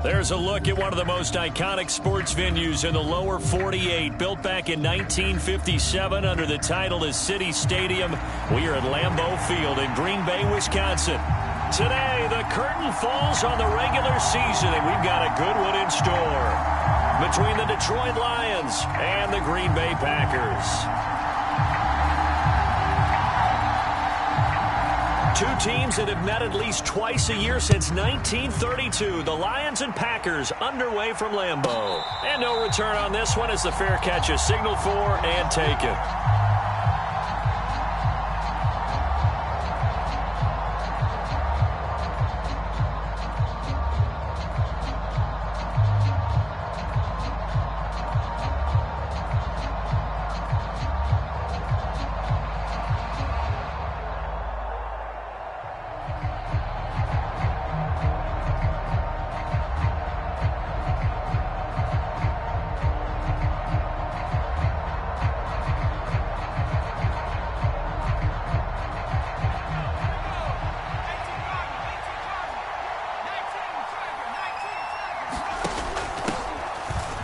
There's a look at one of the most iconic sports venues in the lower 48, built back in 1957 under the title of City Stadium. We are at Lambeau Field in Green Bay, Wisconsin. Today, the curtain falls on the regular season, and we've got a good one in store between the Detroit Lions and the Green Bay Packers. Two teams that have met at least twice a year since 1932. The Lions and Packers underway from Lambeau. And no return on this one as the fair catch is signaled for and taken.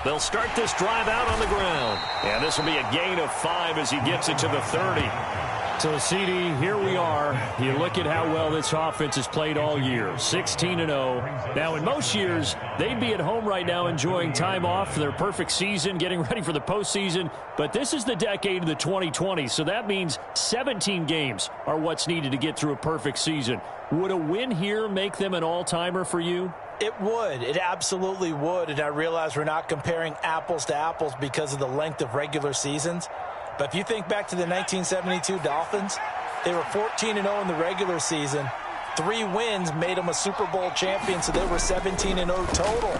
They'll start this drive out on the ground. And this will be a gain of 5 as he gets it to the 30. So, CD, here we are. You look at how well this offense has played all year. 16-0. Now, in most years, they'd be at home right now enjoying time off for their perfect season, getting ready for the postseason. But this is the decade of the 2020s, so that means 17 games are what's needed to get through a perfect season. Would a win here make them an all-timer for you? It would. It absolutely would. And I realize we're not comparing apples to apples because of the length of regular seasons. But if you think back to the 1972 Dolphins, they were 14-0 in the regular season. 3 wins made them a Super Bowl champion, so they were 17-0 total.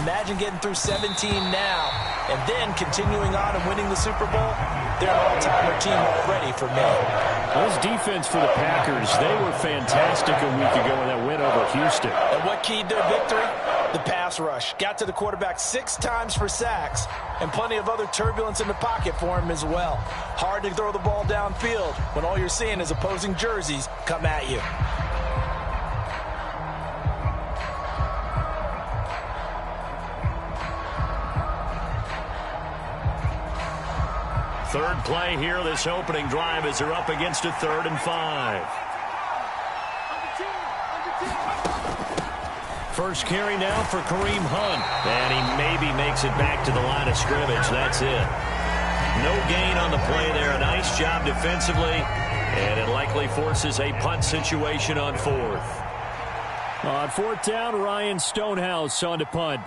Imagine getting through 17 now and then continuing on and winning the Super Bowl. They're an all-timer team already for me. Well, this defense for the Packers, they were fantastic a week ago in that win over Houston. And what keyed their victory? The pass rush. Got to the quarterback 6 times for sacks and plenty of other turbulence in the pocket for him as well. Hard to throw the ball downfield when all you're seeing is opposing jerseys come at you. Third play here, this opening drive as they're up against a 3rd and 5. First carry now for Kareem Hunt. And he maybe makes it back to the line of scrimmage. That's it. No gain on the play there. A nice job defensively. And it likely forces a punt situation on 4th. On 4th down, Ryan Stonehouse on to punt.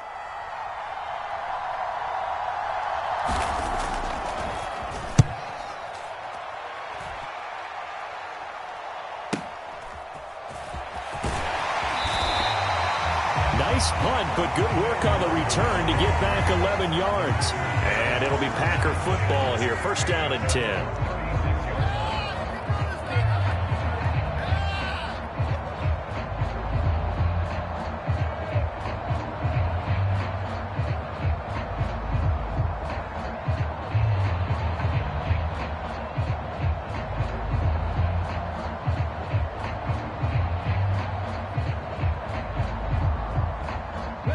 Nice punt, but good work on the return to get back 11 yards. And it'll be Packer football here. First down and 10.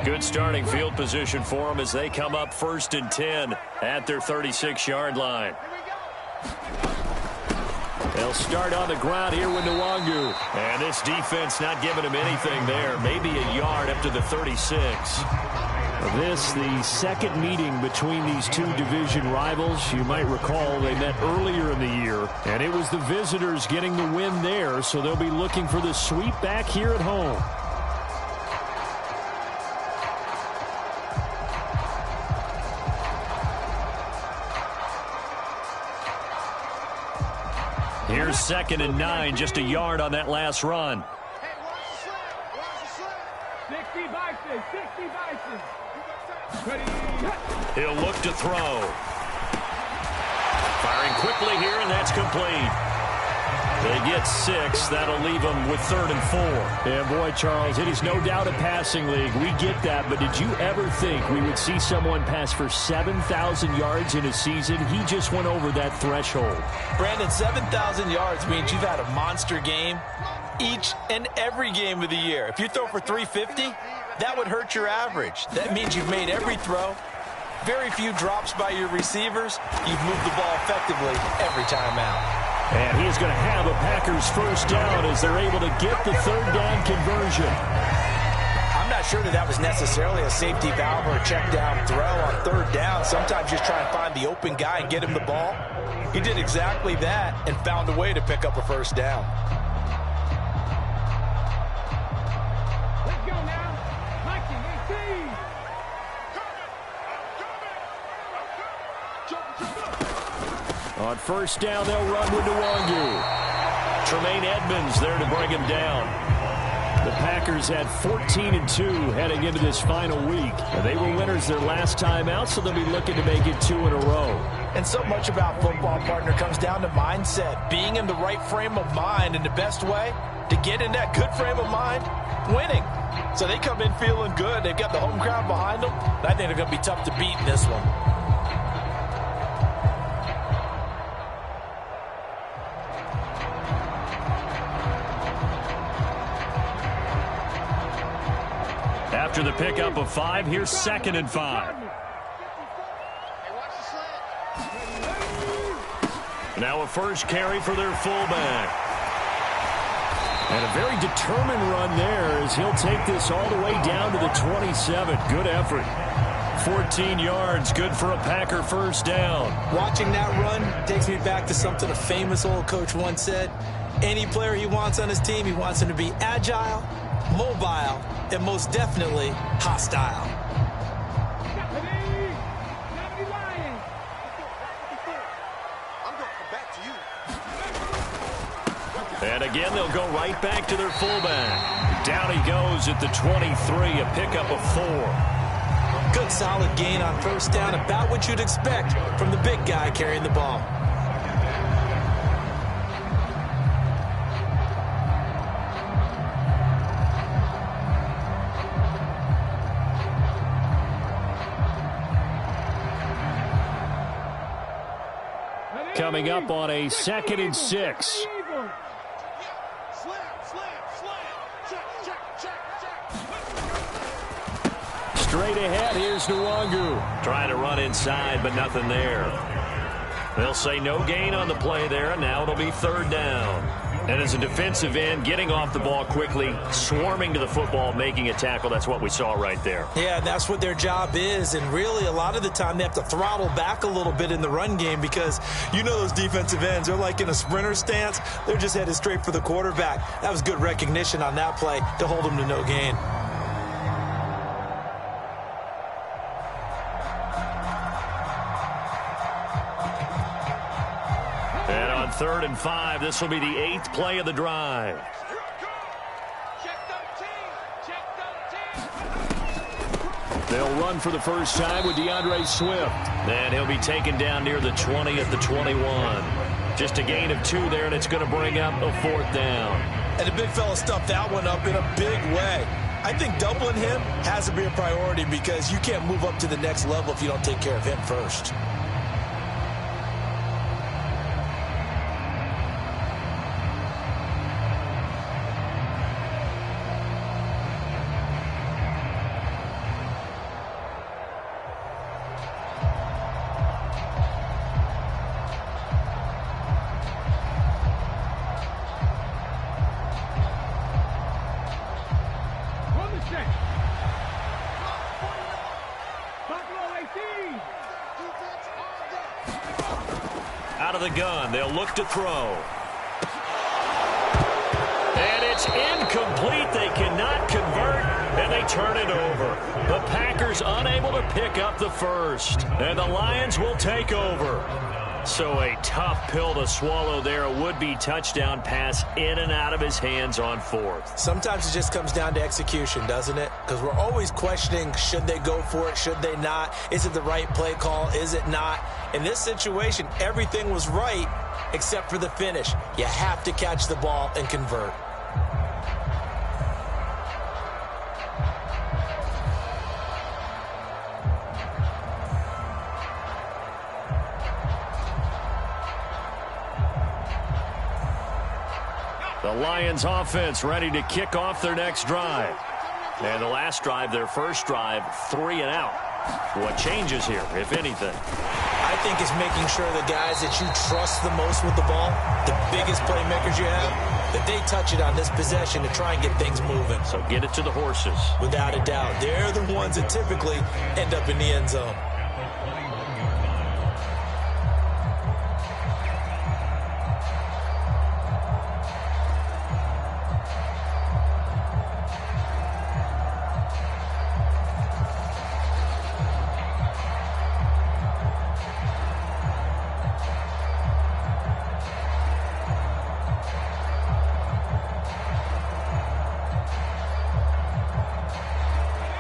Good starting field position for them as they come up 1st and 10 at their 36-yard line. They'll start on the ground here with Nwangu. And this defense not giving him anything there. Maybe a yard up to the 36. This, the second meeting between these two division rivals. You might recall they met earlier in the year, and it was the visitors getting the win there, so they'll be looking for the sweep back here at home. Here's 2nd and 9, just a yard on that last run. Hey, watch the slip. 60 Bison. He'll look to throw. Firing quickly here, and that's complete. They get 6. That'll leave them with 3rd and 4. Yeah, boy, Charles, it is no doubt a passing league. We get that, but did you ever think we would see someone pass for 7,000 yards in a season? He just went over that threshold. Brandon, 7,000 yards means you've had a monster game each and every game of the year. If you throw for 350, that would hurt your average. That means you've made every throw, very few drops by your receivers. You've moved the ball effectively every time out. And he's going to have a Packers first down as they're able to get the third down conversion. I'm not sure that was necessarily a safety valve or a check down throw on third down. Sometimes just try and find the open guy and get him the ball. He did exactly that and found a way to pick up a first down. Let's go now. Mikey, 18. On first down, they'll run with Nwangu. Tremaine Edmonds there to bring him down. The Packers had 14-2 heading into this final week. They were winners their last time out, so they'll be looking to make it 2 in a row. And so much about football, partner, comes down to mindset. Being in the right frame of mind, and the best way to get in that good frame of mind, winning. So they come in feeling good. They've got the home crowd behind them. And I think they're going to be tough to beat in this one. After the pickup of 5, here's 2nd and 5. Now a first carry for their fullback. And a very determined run there as he'll take this all the way down to the 27. Good effort. 14 yards, good for a Packer first down. Watching that run takes me back to something a famous old coach once said. Any player he wants on his team, he wants him to be agile, mobile, and most definitely hostile. And again, they'll go right back to their fullback. Down he goes at the 23, a pickup of 4. Good solid gain on first down, about what you'd expect from the big guy carrying the ball. Coming up on a 2nd and 6. Straight ahead, here's Nwangu. Trying to run inside, but nothing there. They'll say no gain on the play there, and now it'll be 3rd down. And as a defensive end, getting off the ball quickly, swarming to the football, making a tackle, that's what we saw right there. Yeah, that's what their job is, and really a lot of the time they have to throttle back a little bit in the run game because you know those defensive ends, they're like in a sprinter stance. They're just headed straight for the quarterback. That was good recognition on that play to hold them to no gain. And on 3rd and 5, this will be the 8th play of the drive. They'll run for the first time with DeAndre Swift. And he'll be taken down near the 20 at the 21. Just a gain of 2 there, and it's going to bring up a 4th down. And the big fella stuffed that one up in a big way. I think doubling him has to be a priority because you can't move up to the next level if you don't take care of him first. Out of the gun, they'll look to throw. And it's incomplete. They cannot convert, and they turn it over. The Packers unable to pick up the first, and the Lions will take over. So a tough pill to swallow there. A would-be touchdown pass in and out of his hands on 4th. Sometimes it just comes down to execution, doesn't it? Because we're always questioning, should they go for it, should they not? Is it the right play call, is it not? In this situation, everything was right except for the finish. You have to catch the ball and convert. The Lions offense ready to kick off their next drive. And the last drive, their first drive, 3 and out. What changes here, if anything? I think it's making sure the guys that you trust the most with the ball, the biggest playmakers you have, that they touch it on this possession to try and get things moving. So get it to the horses. Without a doubt. They're the ones that typically end up in the end zone.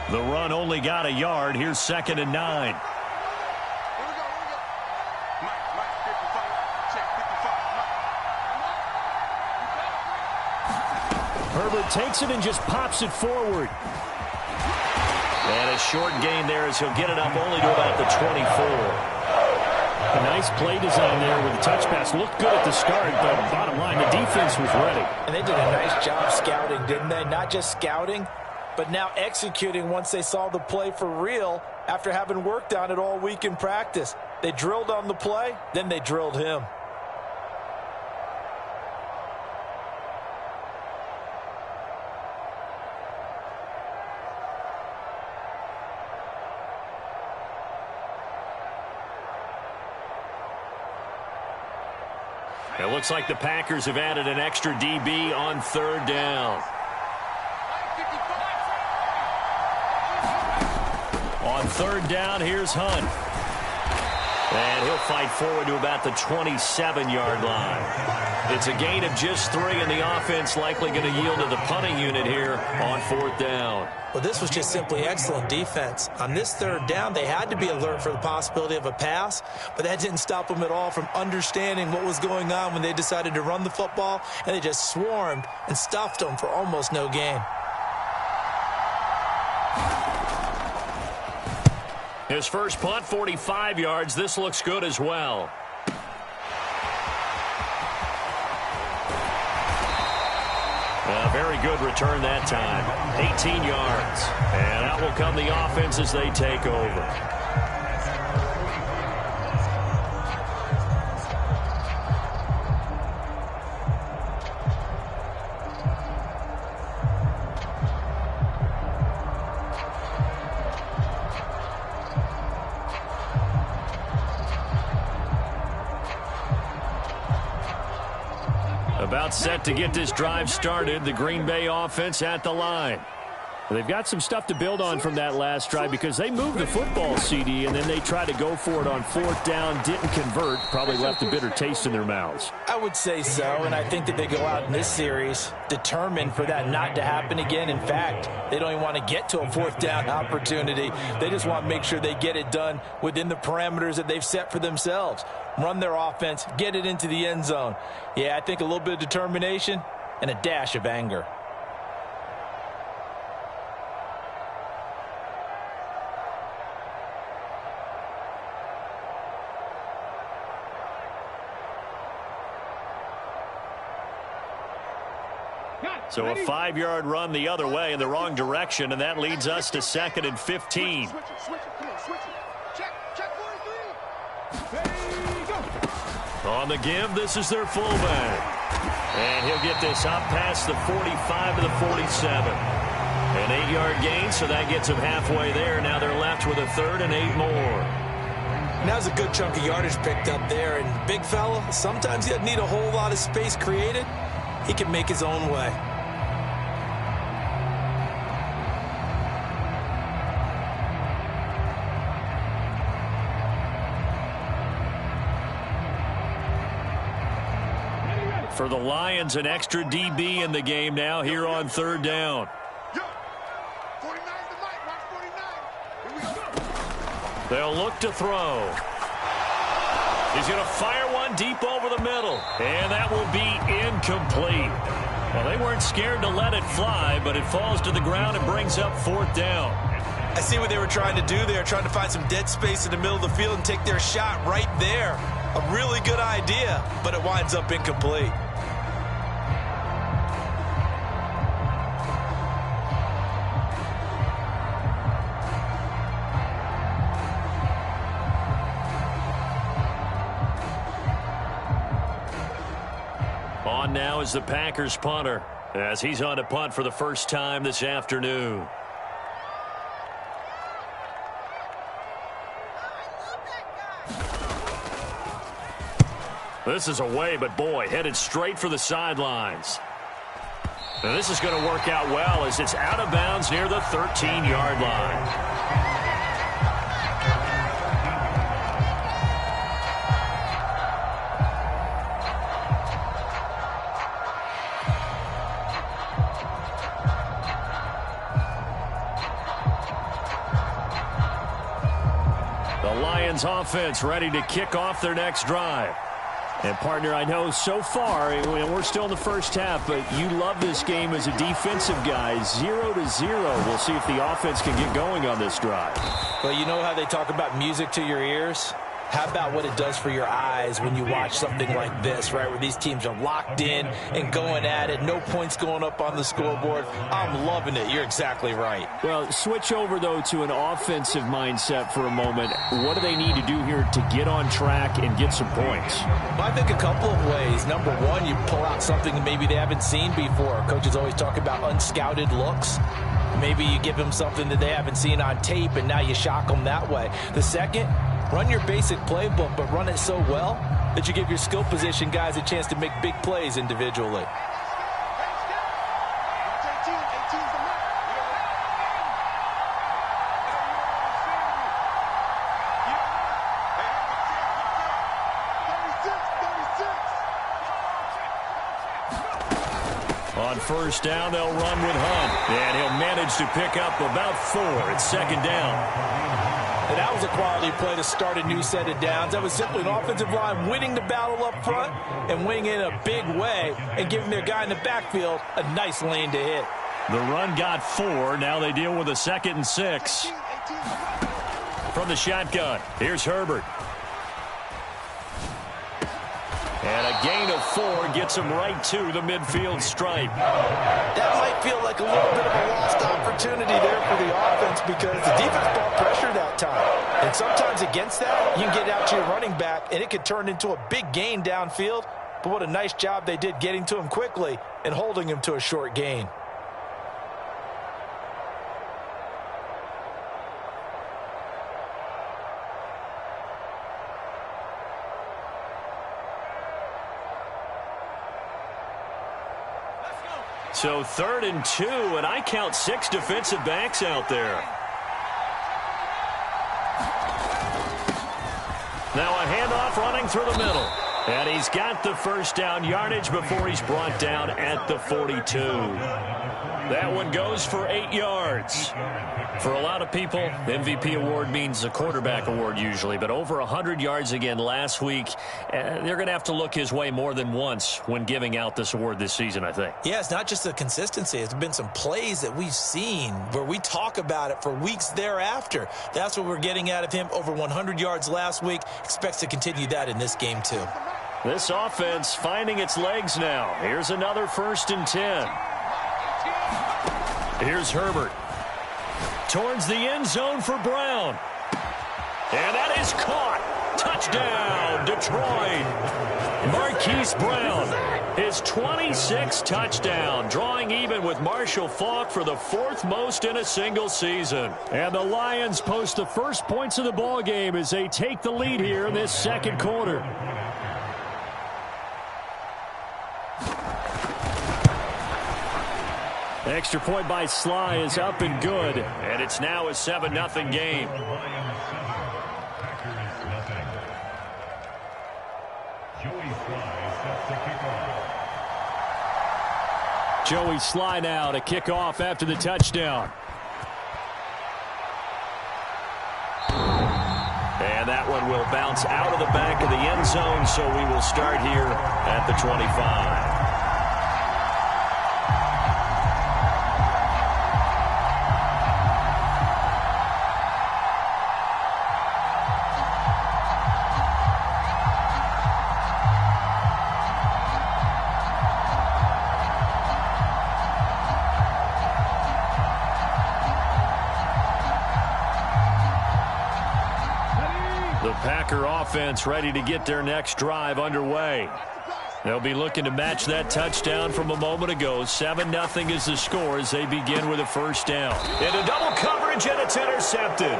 The run only got a yard. Here's 2nd and 9. Herbert takes it and just pops it forward. And a short gain there as he'll get it up only to about the 24. A nice play design there with the touch pass. Looked good at the start, but bottom line, the defense was ready. And they did a nice job scouting, didn't they? Not just scouting, but now executing once they saw the play for real after having worked on it all week in practice. They drilled on the play, then they drilled him. It looks like the Packers have added an extra DB on 3rd down. On 3rd down, here's Hunt. And he'll fight forward to about the 27-yard line. It's a gain of just 3, and the offense likely going to yield to the punting unit here on 4th down. Well, this was just simply excellent defense. On this 3rd down, they had to be alert for the possibility of a pass, but that didn't stop them at all from understanding what was going on when they decided to run the football, and they just swarmed and stuffed them for almost no gain. His first punt, 45 yards. This looks good as well. A very good return that time. 18 yards. And out will come the offense as they take over. About set to get this drive started. The Green Bay offense at the line. They've got some stuff to build on from that last drive because they moved the football, CD, and then they tried to go for it on 4th down, didn't convert, probably left a bitter taste in their mouths. I would say so, and I think that they go out in this series determined for that not to happen again. In fact, they don't even want to get to a 4th down opportunity. They just want to make sure they get it done within the parameters that they've set for themselves. Run their offense, get it into the end zone. Yeah, I think a little bit of determination and a dash of anger. So a 5-yard run the other way in the wrong direction, and that leads us to 2nd and 15. On the give, this is their fullback. And he'll get this up past the 45 to the 47. An 8-yard gain, so that gets them halfway there. Now they're left with a 3rd and 8 more. And that was a good chunk of yardage picked up there. And big fella, sometimes he doesn't need a whole lot of space created. He can make his own way. For the Lions, an extra DB in the game now here on 3rd down. They'll look to throw. He's going to fire one deep over the middle. And that will be incomplete. Well, they weren't scared to let it fly, but it falls to the ground and brings up 4th down. I see what they were trying to do there, trying to find some dead space in the middle of the field and take their shot right there. A really good idea, but it winds up incomplete. now is the Packers punter, as he's on to punt for the first time this afternoon. This is away, but boy, headed straight for the sidelines. Now this is going to work out well as it's out of bounds near the 13-yard line. The Lions offense ready to kick off their next drive. And, partner, I know so far, we're still in the first half, but you love this game as a defensive guy. 0-0. We'll see if the offense can get going on this drive. Well, you know how they talk about music to your ears? How about what it does for your eyes when you watch something like this, right, where these teams are locked in and going at it, no points going up on the scoreboard? I'm loving it. You're exactly right. Well, switch over, though, to an offensive mindset for a moment. What do they need to do here to get on track and get some points? Well, I think a couple of ways. Number one, you pull out something maybe they haven't seen before. Coaches always talk about unscouted looks. Maybe you give them something that they haven't seen on tape, and now you shock them that way. The second, run your basic playbook, but run it so well that you give your skill position guys a chance to make big plays individually. On first down, they'll run with Hunt, and he'll manage to pick up about 4. It's second down. And that was a quality play to start a new set of downs. That was simply an offensive line winning the battle up front and winning in a big way and giving their guy in the backfield a nice lane to hit. The run got 4. Now they deal with a 2nd and 6. From the shotgun, here's Herbert. And a gain of 4 gets him right to the midfield stripe. That might feel like a little bit of a lost opportunity there for the offense because the defense brought pressure that time. And sometimes against that, you can get out to your running back, and it could turn into a big gain downfield. But what a nice job they did getting to him quickly and holding him to a short gain. So 3rd and 2, and I count 6 defensive backs out there. Now a handoff running through the middle. And he's got the first down yardage before he's brought down at the 42. That one goes for 8 yards. For a lot of people, the MVP award means a quarterback award usually, but over 100 yards again last week. They're going to have to look his way more than once when giving out this award this season, I think. Yeah, it's not just the consistency. It's been some plays that we've seen where we talk about it for weeks thereafter. That's what we're getting out of him. Over 100 yards last week. Expects to continue that in this game, too. This offense finding its legs now. Here's another 1st and 10. Here's Herbert. Towards the end zone for Brown. And that is caught. Touchdown, Detroit. Marquise Brown, his 26th touchdown, drawing even with Marshall Faulk for the 4th most in a single season. And the Lions post the first points of the ball game as they take the lead here in this second quarter. Extra point by Sly is up and good. And it's now a 7-0 game. Joey Sly now to kick off after the touchdown. And that one will bounce out of the back of the end zone, so we will start here at the 25. Packer offense ready to get their next drive underway. They'll be looking to match that touchdown from a moment ago. 7-0 is the score as they begin with a first down. Into double coverage, and it's intercepted.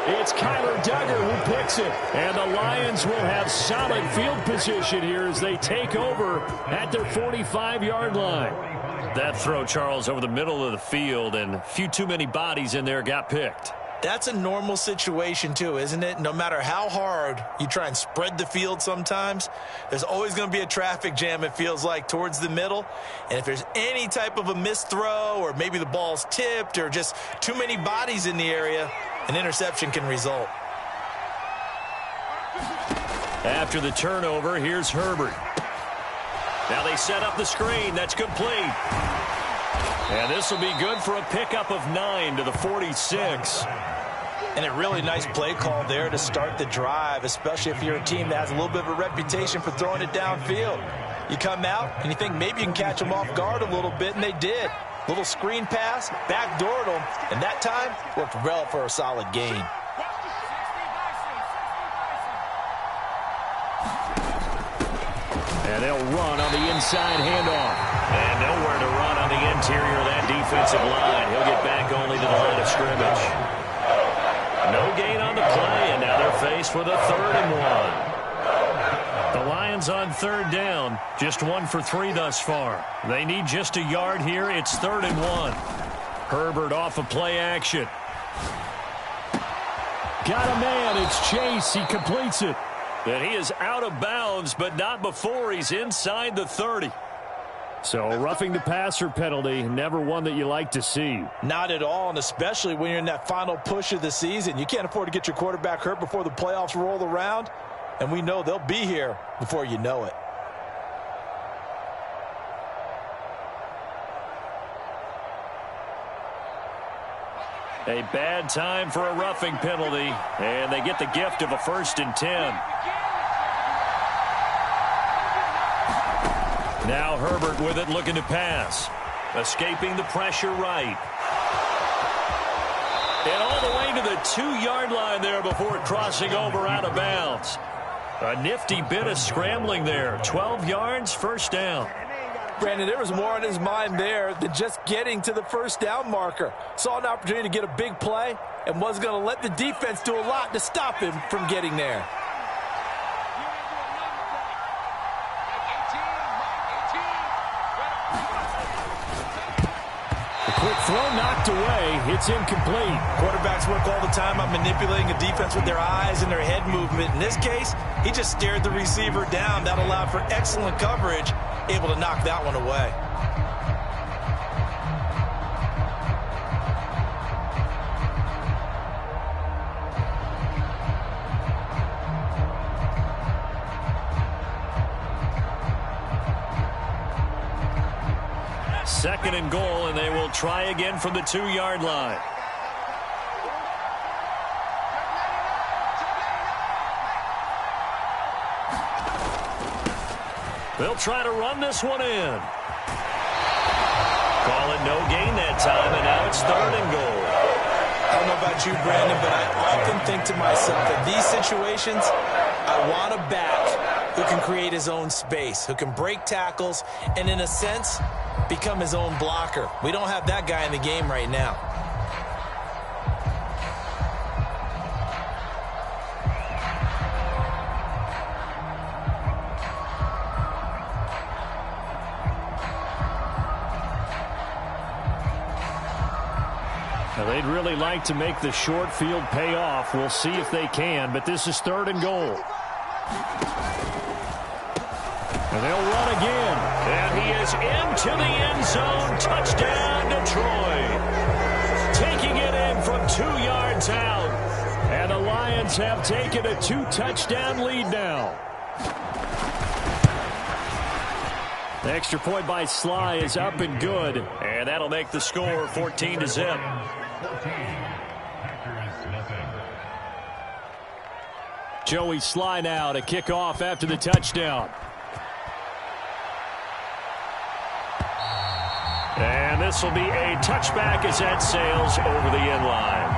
It's Kyler Duggar who picks it. And the Lions will have solid field position here as they take over at their 45-yard line. That throw, Charles, over the middle of the field, and a few too many bodies in there got picked. That's a normal situation, too, isn't it? No matter how hard you try and spread the field sometimes, there's always going to be a traffic jam, it feels like, towards the middle. And if there's any type of a missed throw or maybe the ball's tipped or just too many bodies in the area, an interception can result. After the turnover, here's Herbert. Now they set up the screen. That's complete. And this will be good for a pickup of 9 to the 46. And a really nice play call there to start the drive, especially if you're a team that has a little bit of a reputation for throwing it downfield. You come out and you think maybe you can catch them off guard a little bit, and they did. Little screen pass, backdoored them, and that time worked well for a solid gain. And they'll run on the inside handoff. And nowhere to run on the interior of that defensive line. He'll get back only to the line of scrimmage. No gain on the play, and now they're faced with a 3rd and 1. The Lions on 3rd down, just 1 for 3 thus far. They need just a yard here. It's 3rd and 1. Herbert off of play action. Got a man. It's Chase. He completes it. And he is out of bounds, but not before he's inside the 30. So roughing the passer penalty, never one that you like to see. Not at all, and especially when you're in that final push of the season. You can't afford to get your quarterback hurt before the playoffs roll around, and we know they'll be here before you know it. A bad time for a roughing penalty, and they get the gift of a 1st and 10. Now Herbert with it, looking to pass. Escaping the pressure right. And all the way to the 2-yard line there before crossing over out of bounds. A nifty bit of scrambling there. 12 yards, first down. Brandon, there was more on his mind there than just getting to the first down marker. Saw an opportunity to get a big play and was going to let the defense do a lot to stop him from getting there. Quick throw knocked away. It's incomplete. Quarterbacks work all the time on manipulating a defense with their eyes and their head movement. In this case, he just stared the receiver down. That allowed for excellent coverage, able to knock that one away. Second and goal, and they will try again from the 2-yard line. They'll try to run this one in. Call it no gain that time, and now it's 3rd and goal. I don't know about you, Brandon, but I often think to myself that these situations, I want a back who can create his own space, who can break tackles, and in a sense, become his own blocker. We don't have that guy in the game right now. Now, they'd really like to make the short field pay off. We'll see if they can, but this is 3rd and goal. And they'll run again. And he is into the end zone. Touchdown, Detroit. Taking it in from 2 yards out. And the Lions have taken a 2-touchdown lead now. The extra point by Sly is up and good. And that'll make the score 14-0. Joey Sly now to kick off after the touchdown. And this will be a touchback as that sails over the end line.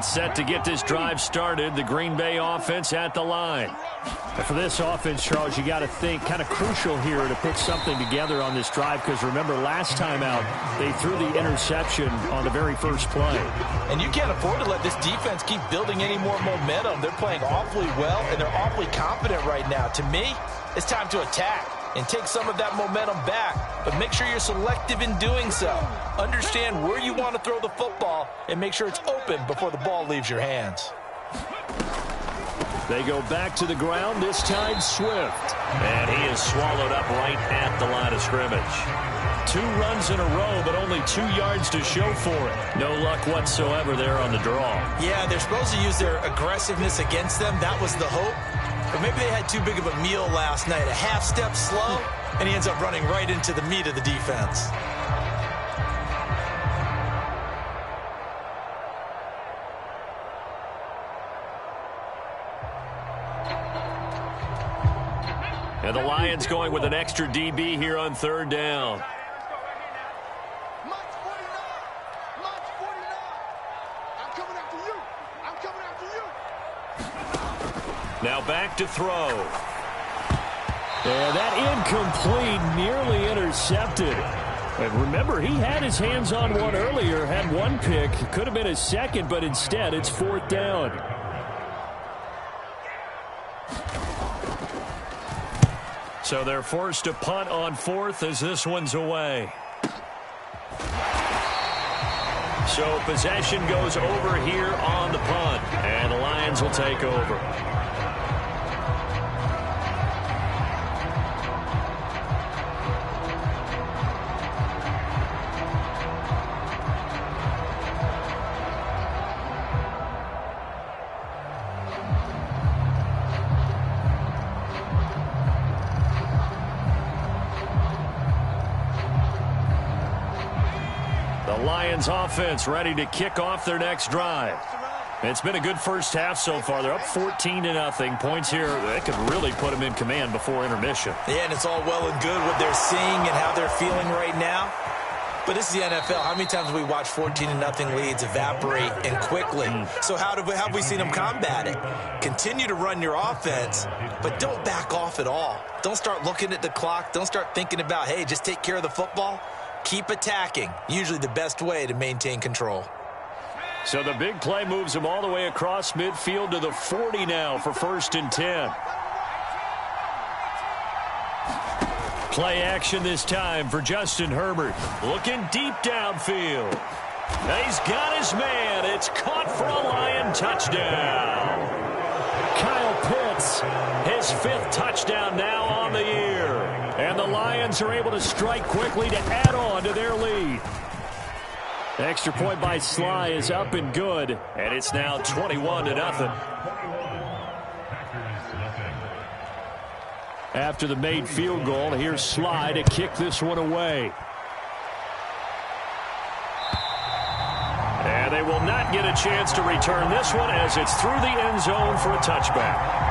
set to get this drive started. The Green Bay offense at the line. And for this offense, Charles, you got to think kind of crucial here to put something together on this drive, because remember last time out they threw the interception on the very first play. And you can't afford to let this defense keep building any more momentum. They're playing awfully well, and they're awfully confident right now. To me, it's time to attack and take some of that momentum back, but make sure you're selective in doing so. Understand where you want to throw the football and make sure it's open before the ball leaves your hands. They go back to the ground, this time Swift. And he is swallowed up right at the line of scrimmage. 2 runs in a row, but only 2 yards to show for it. No luck whatsoever there on the draw. Yeah, they're supposed to use their aggressiveness against them. That was the hope. But maybe they had too big of a meal last night. A half step slow, and he ends up running right into the meat of the defense. And the Lions going with an extra DB here on 3rd down. Now back to throw. Yeah, that incomplete, nearly intercepted. And remember, he had his hands on one earlier, had 1 pick. Could have been a second, but instead it's 4th down. So they're forced to punt on 4th as this one's away. So possession goes over here on the punt, and the Lions will take over. Lions offense ready to kick off their next drive. It's been a good first half so far. They're up 14-0. Points here, they could really put them in command before intermission. Yeah, and it's all well and good what they're seeing and how they're feeling right now. But this is the NFL. How many times have we watched 14-0 leads evaporate and quickly? So how have we seen them combat it? Continue to run your offense, but don't back off at all. Don't start looking at the clock. Don't start thinking about, hey, just take care of the football. Keep attacking. Usually the best way to maintain control. So the big play moves him all the way across midfield to the 40 now for 1st and 10. Play action this time for Justin Herbert. Looking deep downfield. He's got his man. It's caught for a Lion touchdown. Kyle Pitts, his 5th touchdown now on the year. And the Lions are able to strike quickly to add on to their lead. Extra point by Sly is up and good, and it's now 21-0. After the made field goal, here's Sly to kick this one away. And they will not get a chance to return this one as it's through the end zone for a touchback.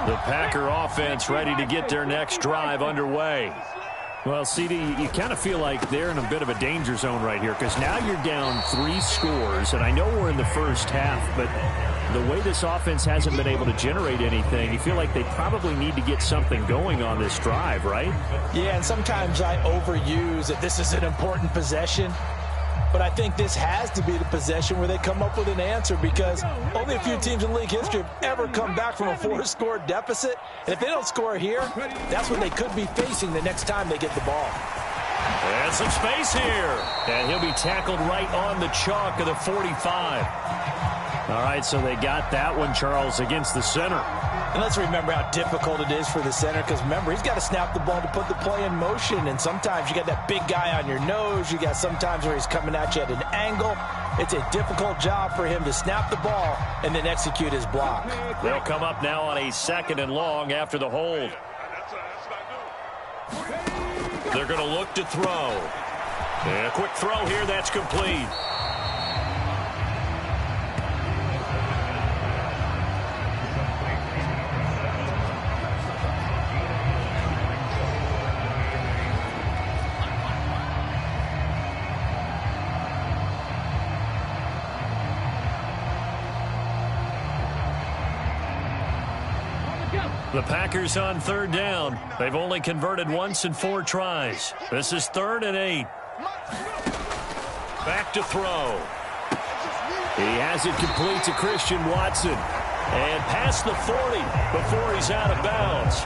The Packer offense ready to get their next drive underway. Well, CD, you kind of feel like they're in a bit of a danger zone right here, because now you're down 3 scores, and I know we're in the first half, but the way this offense hasn't been able to generate anything, you feel like they probably need to get something going on this drive, right? Yeah, and sometimes I overuse that this is an important possession. But I think this has to be the possession where they come up with an answer, because only a few teams in league history have ever come back from a 4-score deficit. And if they don't score here, that's what they could be facing the next time they get the ball. And some space here. And he'll be tackled right on the chalk of the 45. All right, so they got that one, Charles, against the center. And let's remember how difficult it is for the center, because remember, he's got to snap the ball to put the play in motion, and sometimes you got that big guy on your nose. You got sometimes where he's coming at you at an angle. It's a difficult job for him to snap the ball and then execute his block. They'll come up now on a 2nd and long after the hold. They're going to look to throw. And a quick throw here, that's complete. The Packers on third down. They've only converted once in 4 tries. This is 3rd and 8. Back to throw. He has it complete to Christian Watson. And past the 40 before he's out of bounds.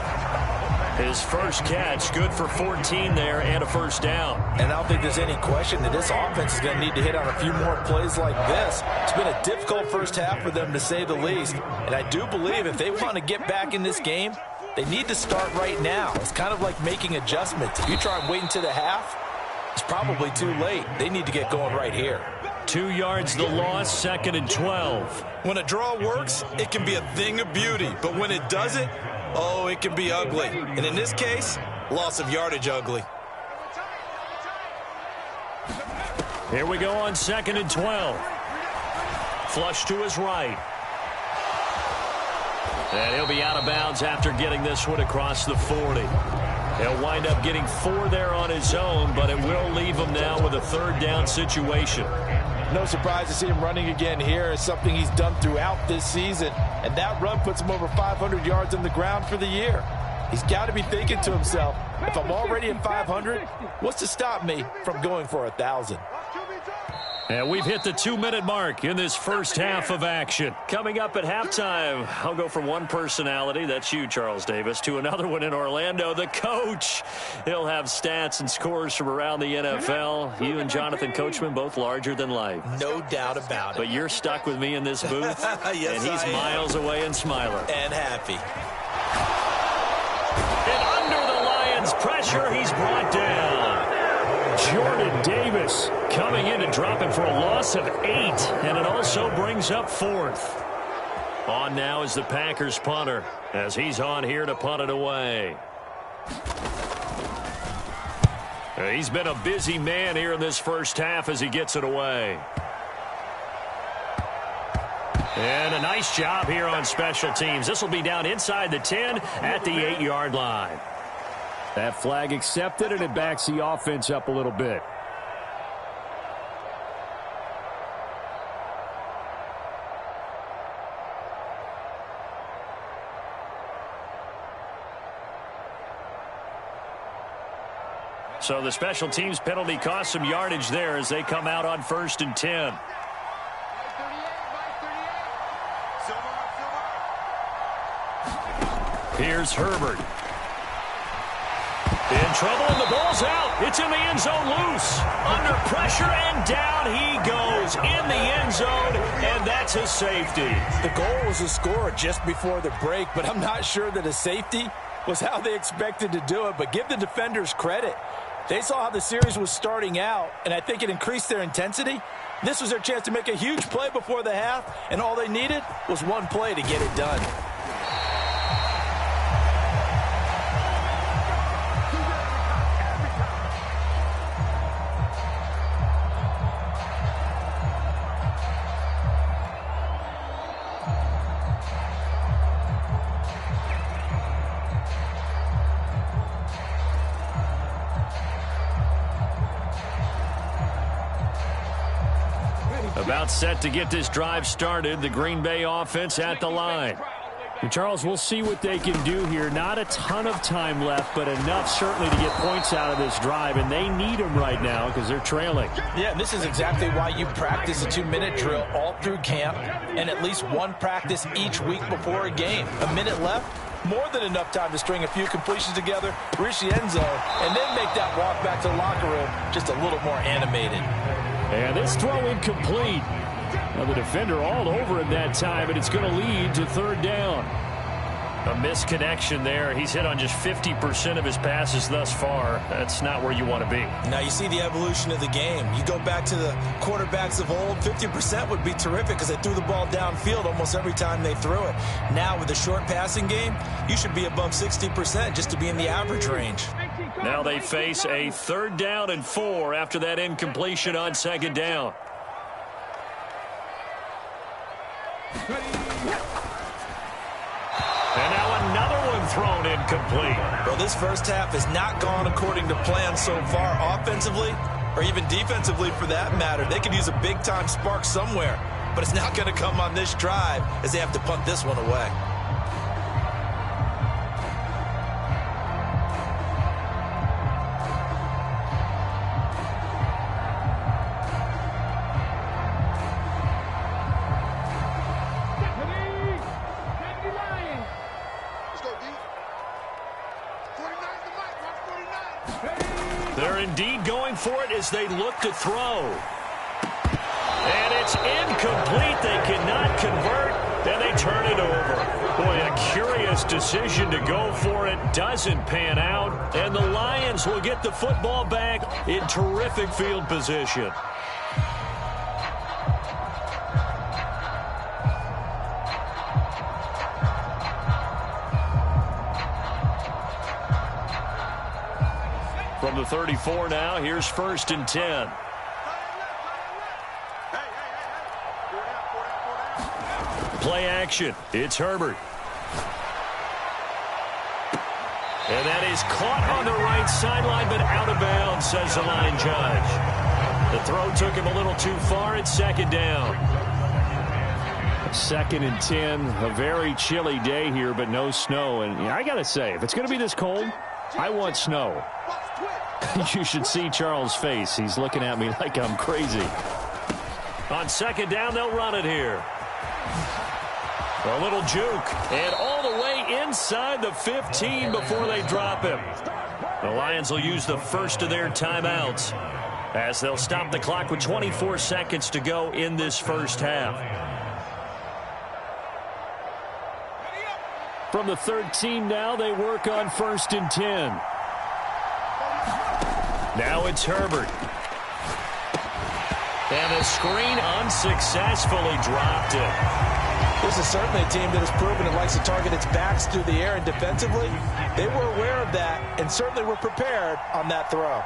His first catch, good for 14 there and a first down. And I don't think there's any question that this offense is going to need to hit on a few more plays like this. It's been a difficult first half for them, to say the least. And I do believe if they want to get back in this game, they need to start right now. It's kind of like making adjustments. If you try and wait until the half, it's probably too late. They need to get going right here. 2 yards the loss, 2nd and 12. When a draw works, it can be a thing of beauty. But when it doesn't, oh, it can be ugly. And in this case, loss of yardage ugly. Here we go on 2nd and 12. Flush to his right. And he'll be out of bounds after getting this one across the 40. He'll wind up getting 4 there on his own, but it will leave him now with a 3rd down situation. No surprise to see him running again here. It's something he's done throughout this season. And that run puts him over 500 yards on the ground for the year. He's got to be thinking to himself, if I'm already at 500, what's to stop me from going for 1,000? And we've hit the 2-minute mark in this first half of action. Coming up at halftime, I'll go from one personality, that's you, Charles Davis, to another one in Orlando, the coach. He'll have stats and scores from around the NFL. You and Jonathan Coachman, both larger than life. No doubt about it. But you're stuck with me in this booth, yes, and he's miles away and smiling. And happy. And under the Lions' pressure, he's brought down. Jordan Davis coming in and dropping for a loss of 8, and it also brings up 4th. On now is the Packers punter, as he's on here to punt it away. He's been a busy man here in this first half as he gets it away. And a nice job here on special teams. This will be down inside the 10 at the 8-yard line. That flag accepted, and it backs the offense up a little bit. So the special teams penalty cost some yardage there as they come out on 1st and 10. Here's Herbert. In trouble, and the ball's out. It's in the end zone loose. Under pressure, and down he goes in the end zone, and that's his safety. The goal was to score just before the break, but I'm not sure that a safety was how they expected to do it. But give the defenders credit. They saw how the series was starting out, and I think it increased their intensity. This was their chance to make a huge play before the half, and all they needed was one play to get it done. About set to get this drive started. The Green Bay offense at the line. And Charles, we'll see what they can do here. Not a ton of time left, but enough certainly to get points out of this drive, and they need them right now because they're trailing. Yeah, and this is exactly why you practice a 2-minute drill all through camp and at least one practice each week before a game. A minute left, more than enough time to string a few completions together, reach the end zone, and then make that walk back to the locker room just a little more animated. And this throw incomplete. Well, the defender all over him that time, and it's going to lead to 3rd down. A misconnection there. He's hit on just 50% of his passes thus far. That's not where you want to be. Now you see the evolution of the game. You go back to the quarterbacks of old, 50% would be terrific because they threw the ball downfield almost every time they threw it. Now with the short passing game, you should be above 60% just to be in the average range. Now they face a 3rd down and 4 after that incompletion on 2nd down. And now another one thrown incomplete. Well, this first half has not gone according to plan so far offensively or even defensively for that matter. They could use a big-time spark somewhere, but it's not going to come on this drive as they have to punt this one away. They're indeed going for it as they look to throw. And it's incomplete. They cannot convert, and they turn it over. Boy, a curious decision to go for it. Doesn't pan out, and the Lions will get the football back in terrific field position. From the 34 now, here's 1st and 10. Play action. It's Herbert. And that is caught on the right sideline, but out of bounds, says the line judge. The throw took him a little too far. It's 2nd down. 2nd and 10. A very chilly day here, but no snow. And I got to say, if it's going to be this cold, I want snow. You should see Charles' face. He's looking at me like I'm crazy. On 2nd down, they'll run it here. A little juke, and all the way inside the 15 before they drop him. The Lions will use the first of their timeouts as they'll stop the clock with 24 seconds to go in this first half. From the 13 now, they work on 1st and 10. Now it's Herbert. And the screen unsuccessfully dropped it. This is certainly a team that has proven it likes to target its backs through the air, and defensively, they were aware of that and certainly were prepared on that throw.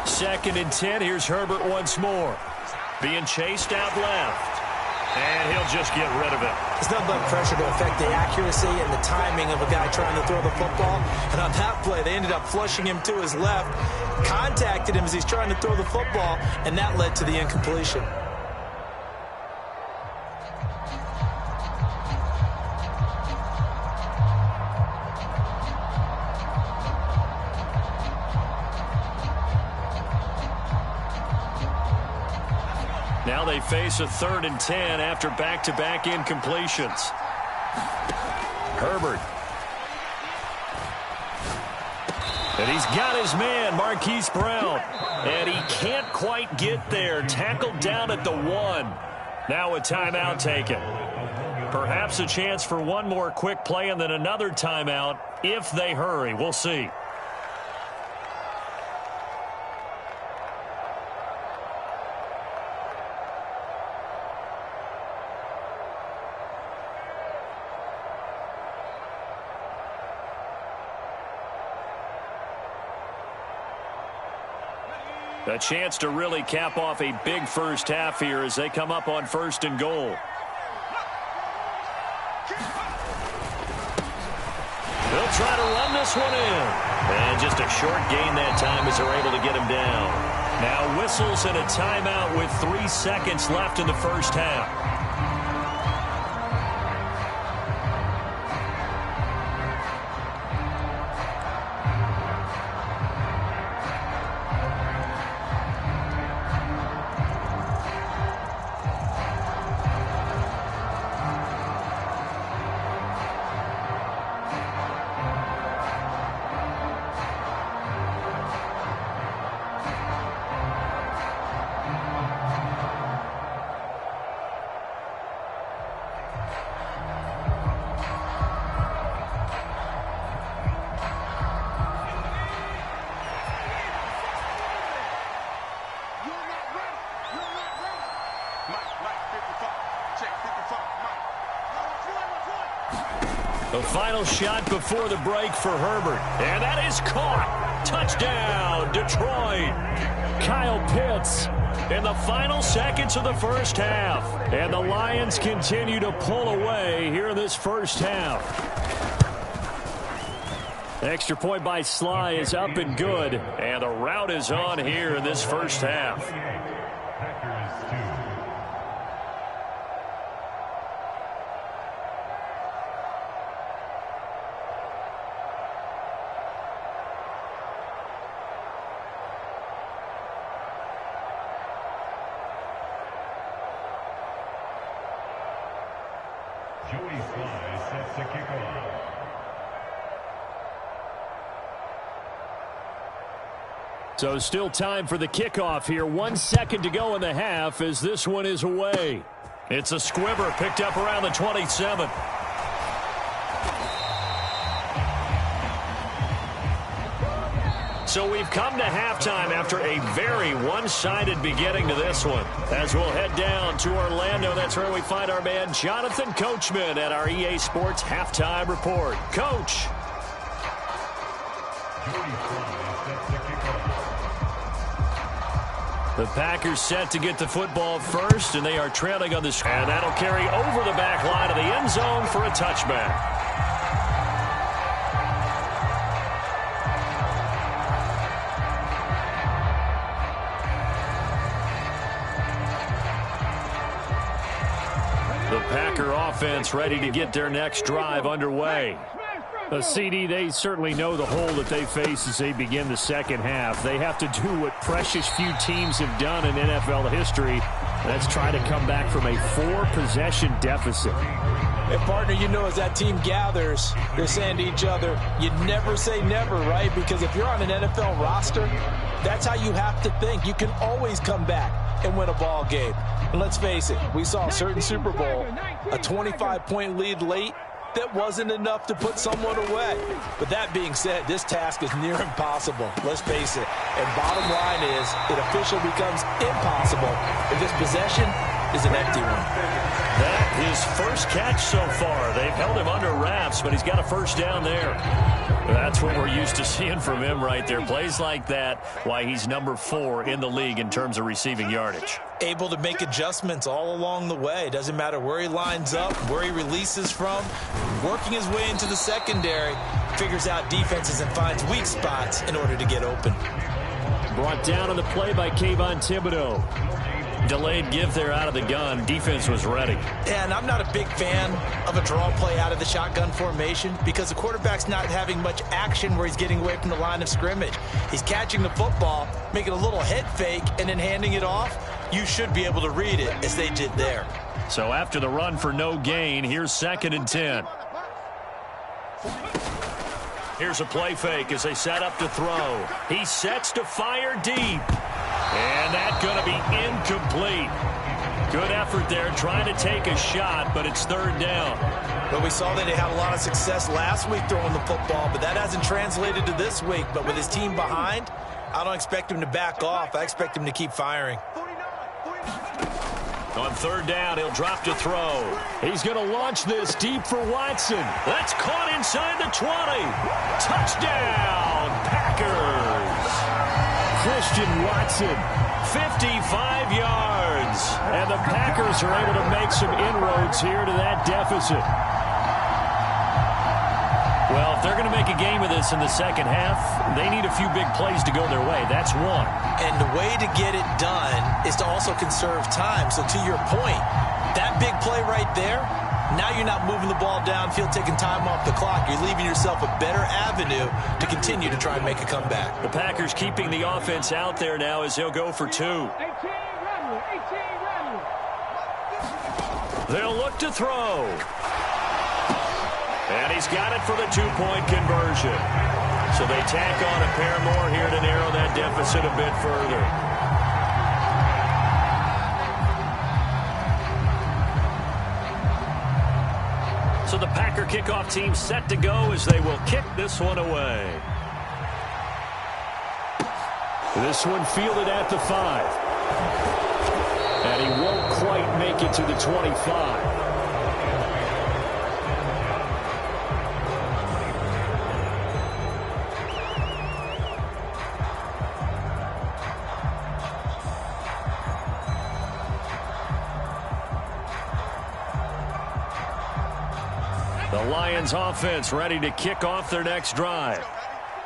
Second and 10. Here's Herbert once more. Being chased out left. And he'll just get rid of it. There's nothing but pressure to affect the accuracy and the timing of a guy trying to throw the football. And on that play, they ended up flushing him to his left, contacted him as he's trying to throw the football, and that led to the incompletion. Now they face a 3rd and 10 after back-to-back incompletions. Herbert. And he's got his man, Marquise Brown. And he can't quite get there. Tackled down at the 1. Now a timeout taken. Perhaps a chance for one more quick play and then another timeout if they hurry. We'll see. A chance to really cap off a big first half here as they come up on 1st and goal. They'll try to run this one in. And just a short gain that time as they're able to get him down. Now whistles and a timeout with 3 seconds left in the first half. The final shot before the break for Herbert. And that is caught. Touchdown, Detroit. Kyle Pitts In the final seconds of the first half. And the Lions continue to pull away here in this first half. Extra point by Sly is up and good. And the route is on here in this first half. So still time for the kickoff here. 1 second to go in the half as this one is away. It's a squibber picked up around the 27. So we've come to halftime after a very one-sided beginning to this one. As we'll head down to Orlando, that's where we find our man Jonathan Coachman at our EA Sports Halftime Report. Coach. The Packers set to get the football first, and they are trailing on the screen. And that'll carry over the back line of the end zone for a touchback. The Packer offense ready to get their next drive underway. A CD, they certainly know the hole that they face as they begin the second half. They have to do what precious few teams have done in NFL history. That's try to come back from a 4-possession deficit. And partner, you know, as that team gathers, they're saying to each other, you never say never, right? Because if you're on an NFL roster, that's how you have to think. You can always come back and win a ball game. And let's face it, we saw a certain Super Bowl, a 25-point lead late, that wasn't enough to put someone away. But that being said, this task is near impossible. Let's face it. And bottom line is, it officially becomes impossible if this possession is an empty one. That his first catch so far. They've held him under wraps, but he's got a first down there. That's what we're used to seeing from him right there. Plays like that, why he's number 4 in the league in terms of receiving yardage. Able to make adjustments all along the way. Doesn't matter where he lines up, where he releases from. Working his way into the secondary, figures out defenses and finds weak spots in order to get open. Brought down on the play by Kayvon Thibodeau. Delayed give there out of the gun. Defense was ready. Yeah, and I'm not a big fan of a draw play out of the shotgun formation because the quarterback's not having much action where he's getting away from the line of scrimmage. He's catching the football, making a little head fake, and then handing it off. You should be able to read it as they did there. So after the run for no gain, here's 2nd and 10. Here's a play fake as they set up to throw. He sets to fire deep. And that's going to be incomplete. Good effort there trying to take a shot, but it's 3rd down. But we saw that they had a lot of success last week throwing the football, but that hasn't translated to this week. But with his team behind, I don't expect him to back off. I expect him to keep firing. On 3rd down, he'll drop to throw. He's going to launch this deep for Watson. That's caught inside the 20. Touchdown, Packers. Christian Watson, 55 yards. And the Packers are able to make some inroads here to that deficit. Well, if they're going to make a game of this in the second half, they need a few big plays to go their way. That's one. And the way to get it done is to also conserve time. So to your point, that big play right there, now you're not moving the ball downfield, taking time off the clock. You're leaving yourself a better avenue to continue to try and make a comeback. The Packers keeping the offense out there now as he'll go for 2. They'll look to throw. And he's got it for the 2-point conversion. So they tack on a pair more here to narrow that deficit a bit further. So the Packer kickoff team set to go as they will kick this one away. This one fielded at the 5. And he won't quite make it to the 25. The Lions offense ready to kick off their next drive.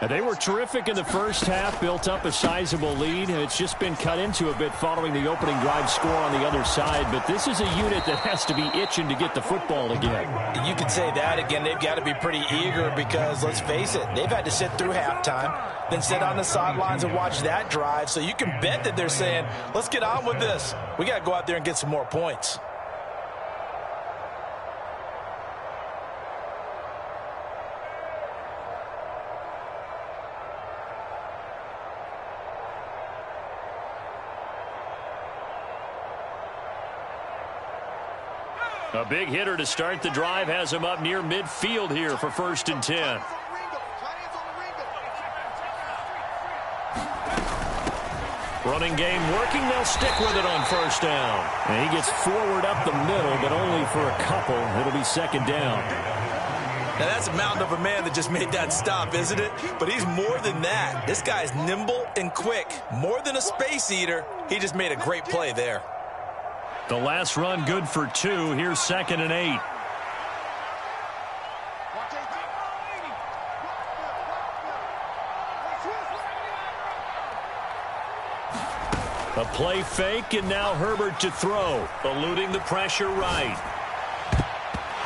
And they were terrific in the first half, built up a sizable lead, and it's just been cut into a bit following the opening drive score on the other side. But this is a unit that has to be itching to get the football again. You could say that again. They've got to be pretty eager because, let's face it, they've had to sit through halftime, then sit on the sidelines and watch that drive. So you can bet that they're saying, let's get on with this. We got to go out there and get some more points. A big hitter to start the drive has him up near midfield here for 1st and 10. Running game working. They'll stick with it on 1st down. And he gets forward up the middle, but only for a couple. It'll be 2nd down. Now, that's a mountain of a man that just made that stop, isn't it? But he's more than that. This guy's nimble and quick. More than a space eater. He just made a great play there. The last run good for 2. Here's 2nd and 8. A play fake, and now Herbert to throw, eluding the pressure right.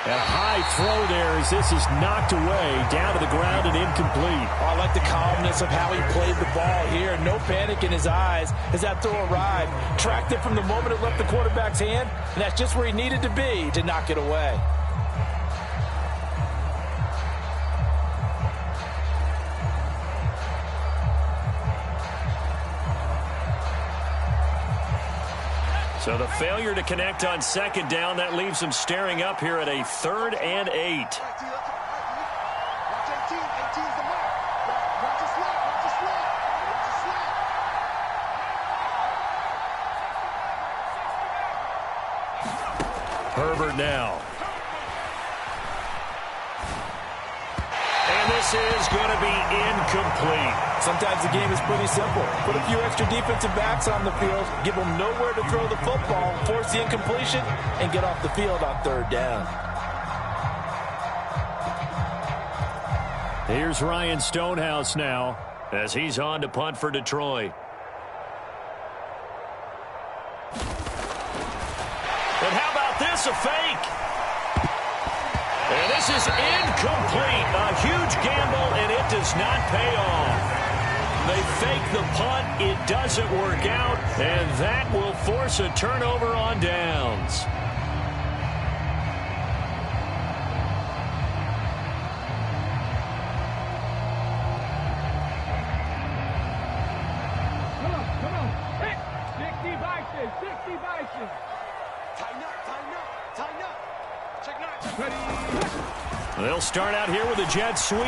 A high throw there as this is knocked away, down to the ground and incomplete. Oh, I like the calmness of how he played the ball here. No panic in his eyes as that throw arrived. Tracked it from the moment it left the quarterback's hand, and that's just where he needed to be to knock it away. So the failure to connect on 2nd down, that leaves him staring up here at a 3rd and 8. Herbert now. And this is going to be incomplete. Sometimes the game is pretty simple. Put a few extra defensive backs on the field, give them nowhere to throw the football, force the incompletion, and get off the field on 3rd down. Here's Ryan Stonehouse now as he's on to punt for Detroit. And how about this, a fake? And this is incomplete. A huge gamble, and it does not pay off. They fake the punt. It doesn't work out, and that will force a turnover on downs. Come on. Hit. 60 Bison. 60 Bison. Tighten up. Check it out. Ready. They'll start out here with a jet sweep.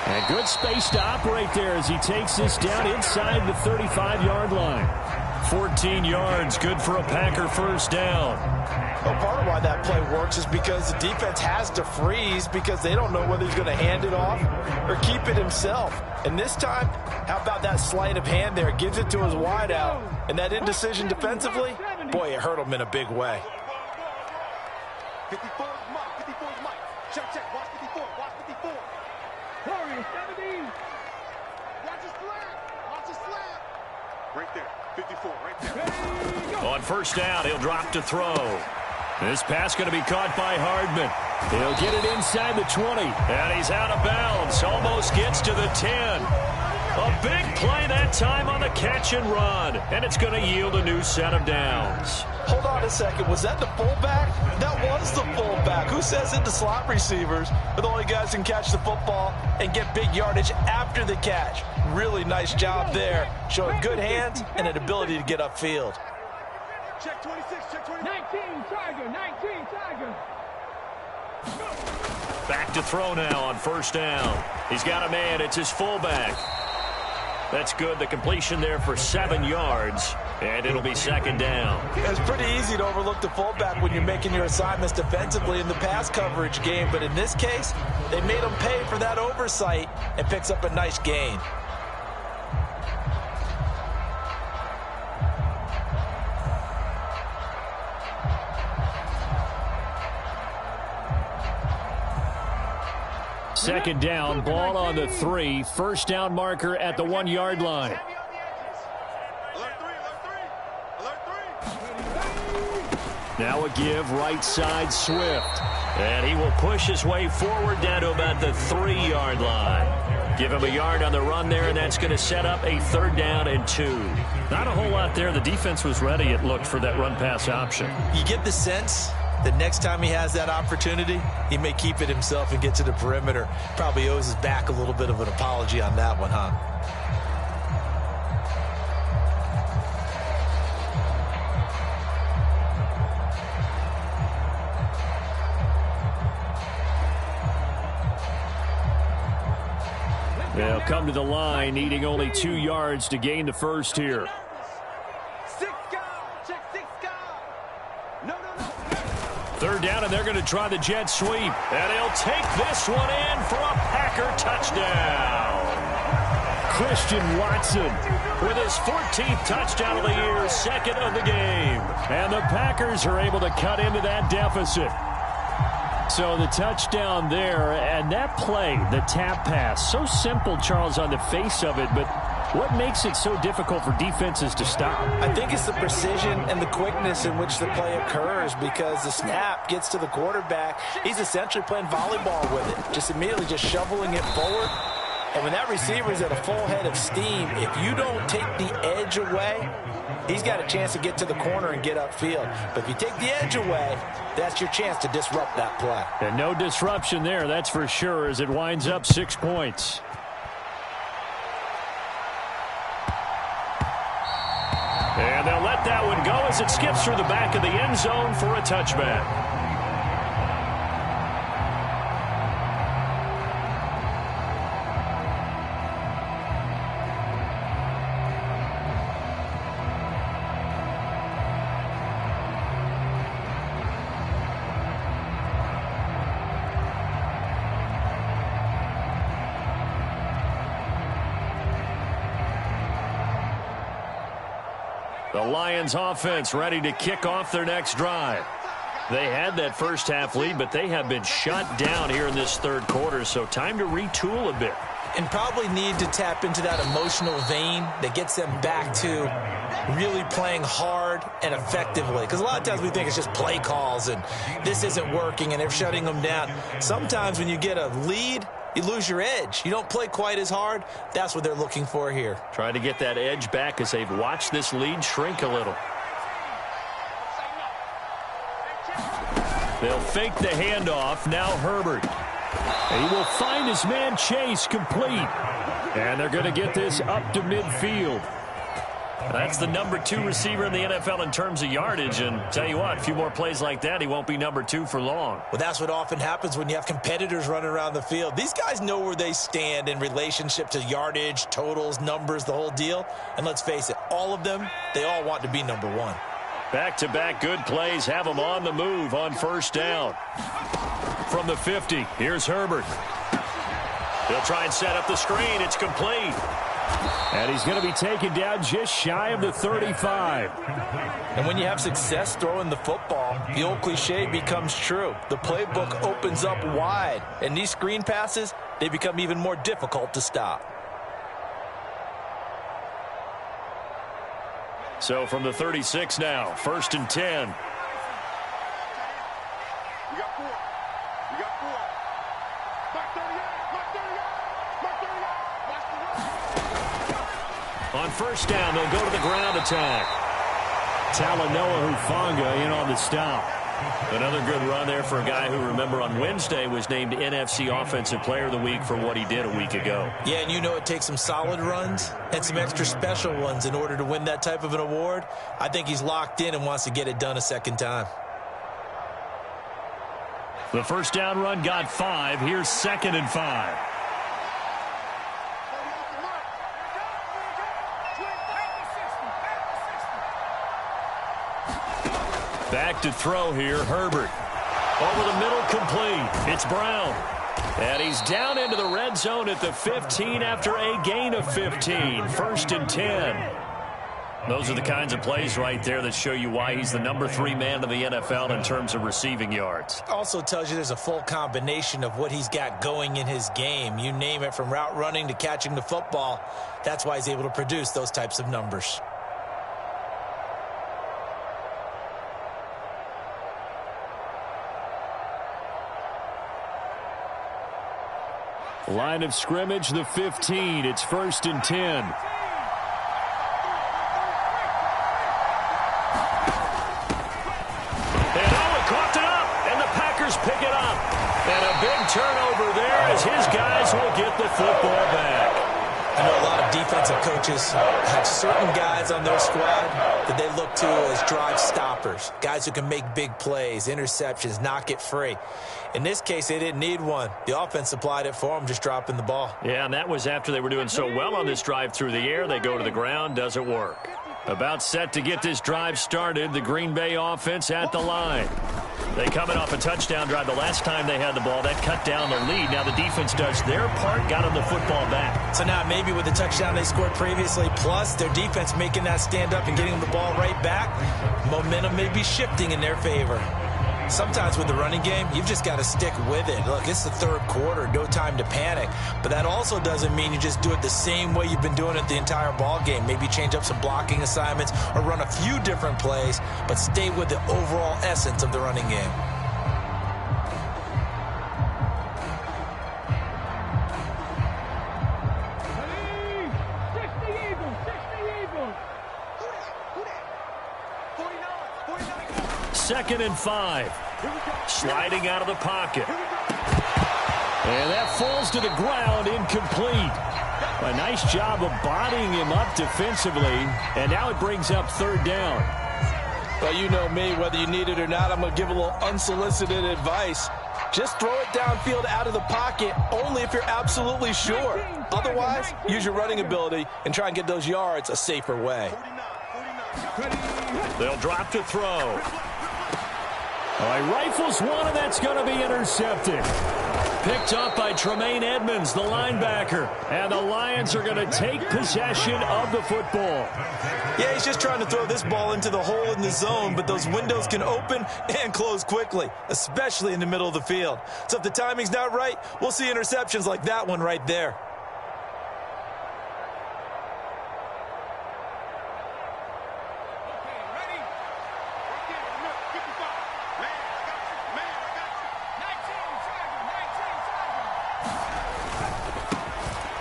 And good space to operate there as he takes this down inside the 35-yard line. 14 yards, good for a Packer 1st down. Well, part of why that play works is because the defense has to freeze because they don't know whether he's going to hand it off or keep it himself. And this time, how about that sleight of hand there? Gives it to his wideout. And that indecision defensively, boy, it hurt him in a big way. 54 is Mike. 54 is Mike. Check. Watch 54. Watch 54. Warrior 70. Watch his slap. Right there. 54. Right there. On 1st down, he'll drop to throw. This pass going to be caught by Hardman. He'll get it inside the 20. And he's out of bounds. Almost gets to the 10. A big play that time on the catch and run. And it's going to yield a new set of downs. Hold on a second. Was that the fullback? That was the fullback. Who says it to slot receivers are the only guys who can catch the football and get big yardage after the catch? Really nice job there. Showing good hands and an ability to get upfield. Check 26. Check 26. 19 Tiger. 19 Tiger. Back to throw now on 1st down. He's got a man. It's his fullback. That's good. The completion there for 7 yards. And it'll be 2nd down. It's pretty easy to overlook the fullback when you're making your assignments defensively in the pass coverage game. But in this case, they made him pay for that oversight and picks up a nice gain. Second down, ball on the 3. 1st down marker at the 1-yard line. Now a give, right side, Swift. And he will push his way forward down to about the 3-yard line. Give him a yard on the run there, and that's going to set up a 3rd down and 2. Not a whole lot there. The defense was ready, it looked, for that run-pass option. You get the sense the next time he has that opportunity, he may keep it himself and get to the perimeter. Probably owes his back a little bit of an apology on that one, huh? They'll come to the line, needing only 2 yards to gain the first here. Third down, and they're going to try the jet sweep. And he'll take this one in for a Packer touchdown. Christian Watson with his 14th touchdown of the year, second of the game. And the Packers are able to cut into that deficit. So the touchdown there, and that play, the tap pass, so simple, Charles, on the face of it, but what makes it so difficult for defenses to stop? I think it's the precision and the quickness in which the play occurs, because the snap gets to the quarterback. He's essentially playing volleyball with it, just immediately just shoveling it forward. And when that receiver's at a full head of steam, if you don't take the edge away, he's got a chance to get to the corner and get upfield. But if you take the edge away, that's your chance to disrupt that play. And no disruption there, that's for sure, as it winds up 6 points. And they'll let that one go as it skips through the back of the end zone for a touchback. The Lions offense ready to kick off their next drive. They had that first half lead, but they have been shut down here in this third quarter, so time to retool a bit. And probably need to tap into that emotional vein that gets them back to really playing hard and effectively. Because a lot of times we think it's just play calls and this isn't working and they're shutting them down. Sometimes when you get a lead, you lose your edge. You don't play quite as hard. That's what they're looking for here. Trying to get that edge back as they've watched this lead shrink a little. They'll fake the handoff. Now Herbert. He will find his man Chase complete. And they're going to get this up to midfield. That's the number 2 receiver in the NFL in terms of yardage. And tell you what, a few more plays like that, he won't be number 2 for long. Well, that's what often happens when you have competitors running around the field. These guys know where they stand in relationship to yardage, totals, numbers, the whole deal. And let's face it, all of them, they all want to be number 1. Back-to-back good plays have them on the move on first down. From the 50, here's Herbert. He'll try and set up the screen. It's complete. And he's going to be taken down just shy of the 35. And when you have success throwing the football, the old cliche becomes true. The playbook opens up wide. And these screen passes, they become even more difficult to stop. So from the 36 now, 1st and 10. We got 4. We got 4. Back 38. Back 38. Back 38. Watch the run. On first down, they'll go to the ground attack. Talanoa Hufanga in on the stop. Another good run there for a guy who, remember, on Wednesday was named NFC Offensive Player of the Week for what he did a week ago. Yeah, and you know it takes some solid runs and some extra special ones in order to win that type of an award. I think he's locked in and wants to get it done a second time. The first down run got 5. Here's 2nd and 5. Back to throw here, Herbert. Over the middle, complete. It's Brown. And he's down into the red zone at the 15 after a gain of 15. 1st and 10. Those are the kinds of plays right there that show you why he's the number 3 man in the NFL in terms of receiving yards. Also tells you there's a full combination of what he's got going in his game. You name it, from route running to catching the football. That's why he's able to produce those types of numbers. Line of scrimmage, the 15. It's 1st and 10. And Owen coughed it up, and the Packers pick it up. And a big turnover there as his guys will get the football back. I know a lot of defensive coaches have certain guys on their squad that they look to as drive stoppers, guys who can make big plays, interceptions, knock it free. In this case, they didn't need one. The offense supplied it for them, just dropping the ball. Yeah, and that was after they were doing so well on this drive through the air. They go to the ground, doesn't work. About set to get this drive started, the Green Bay offense at the line. They coming off a touchdown drive the last time they had the ball. That cut down the lead. Now the defense does their part, got them the football back. So now maybe with the touchdown they scored previously, plus their defense making that stand up and getting the ball right back, momentum may be shifting in their favor. Sometimes with the running game, you've just got to stick with it. Look, it's the third quarter, no time to panic. But that also doesn't mean you just do it the same way you've been doing it the entire ball game. Maybe change up some blocking assignments or run a few different plays, but stay with the overall essence of the running game. Second and 5. Sliding out of the pocket. And that falls to the ground, incomplete. A nice job of bodying him up defensively. And now it brings up third down. Well, you know me, whether you need it or not, I'm going to give a little unsolicited advice. Just throw it downfield out of the pocket only if you're absolutely sure. Otherwise, use your running ability and try and get those yards a safer way. They'll drop to throw. He rifles one, and that's going to be intercepted. Picked up by Tremaine Edmonds, the linebacker. And the Lions are going to take possession of the football. Yeah, he's just trying to throw this ball into the hole in the zone, but those windows can open and close quickly, especially in the middle of the field. So if the timing's not right, we'll see interceptions like that one right there.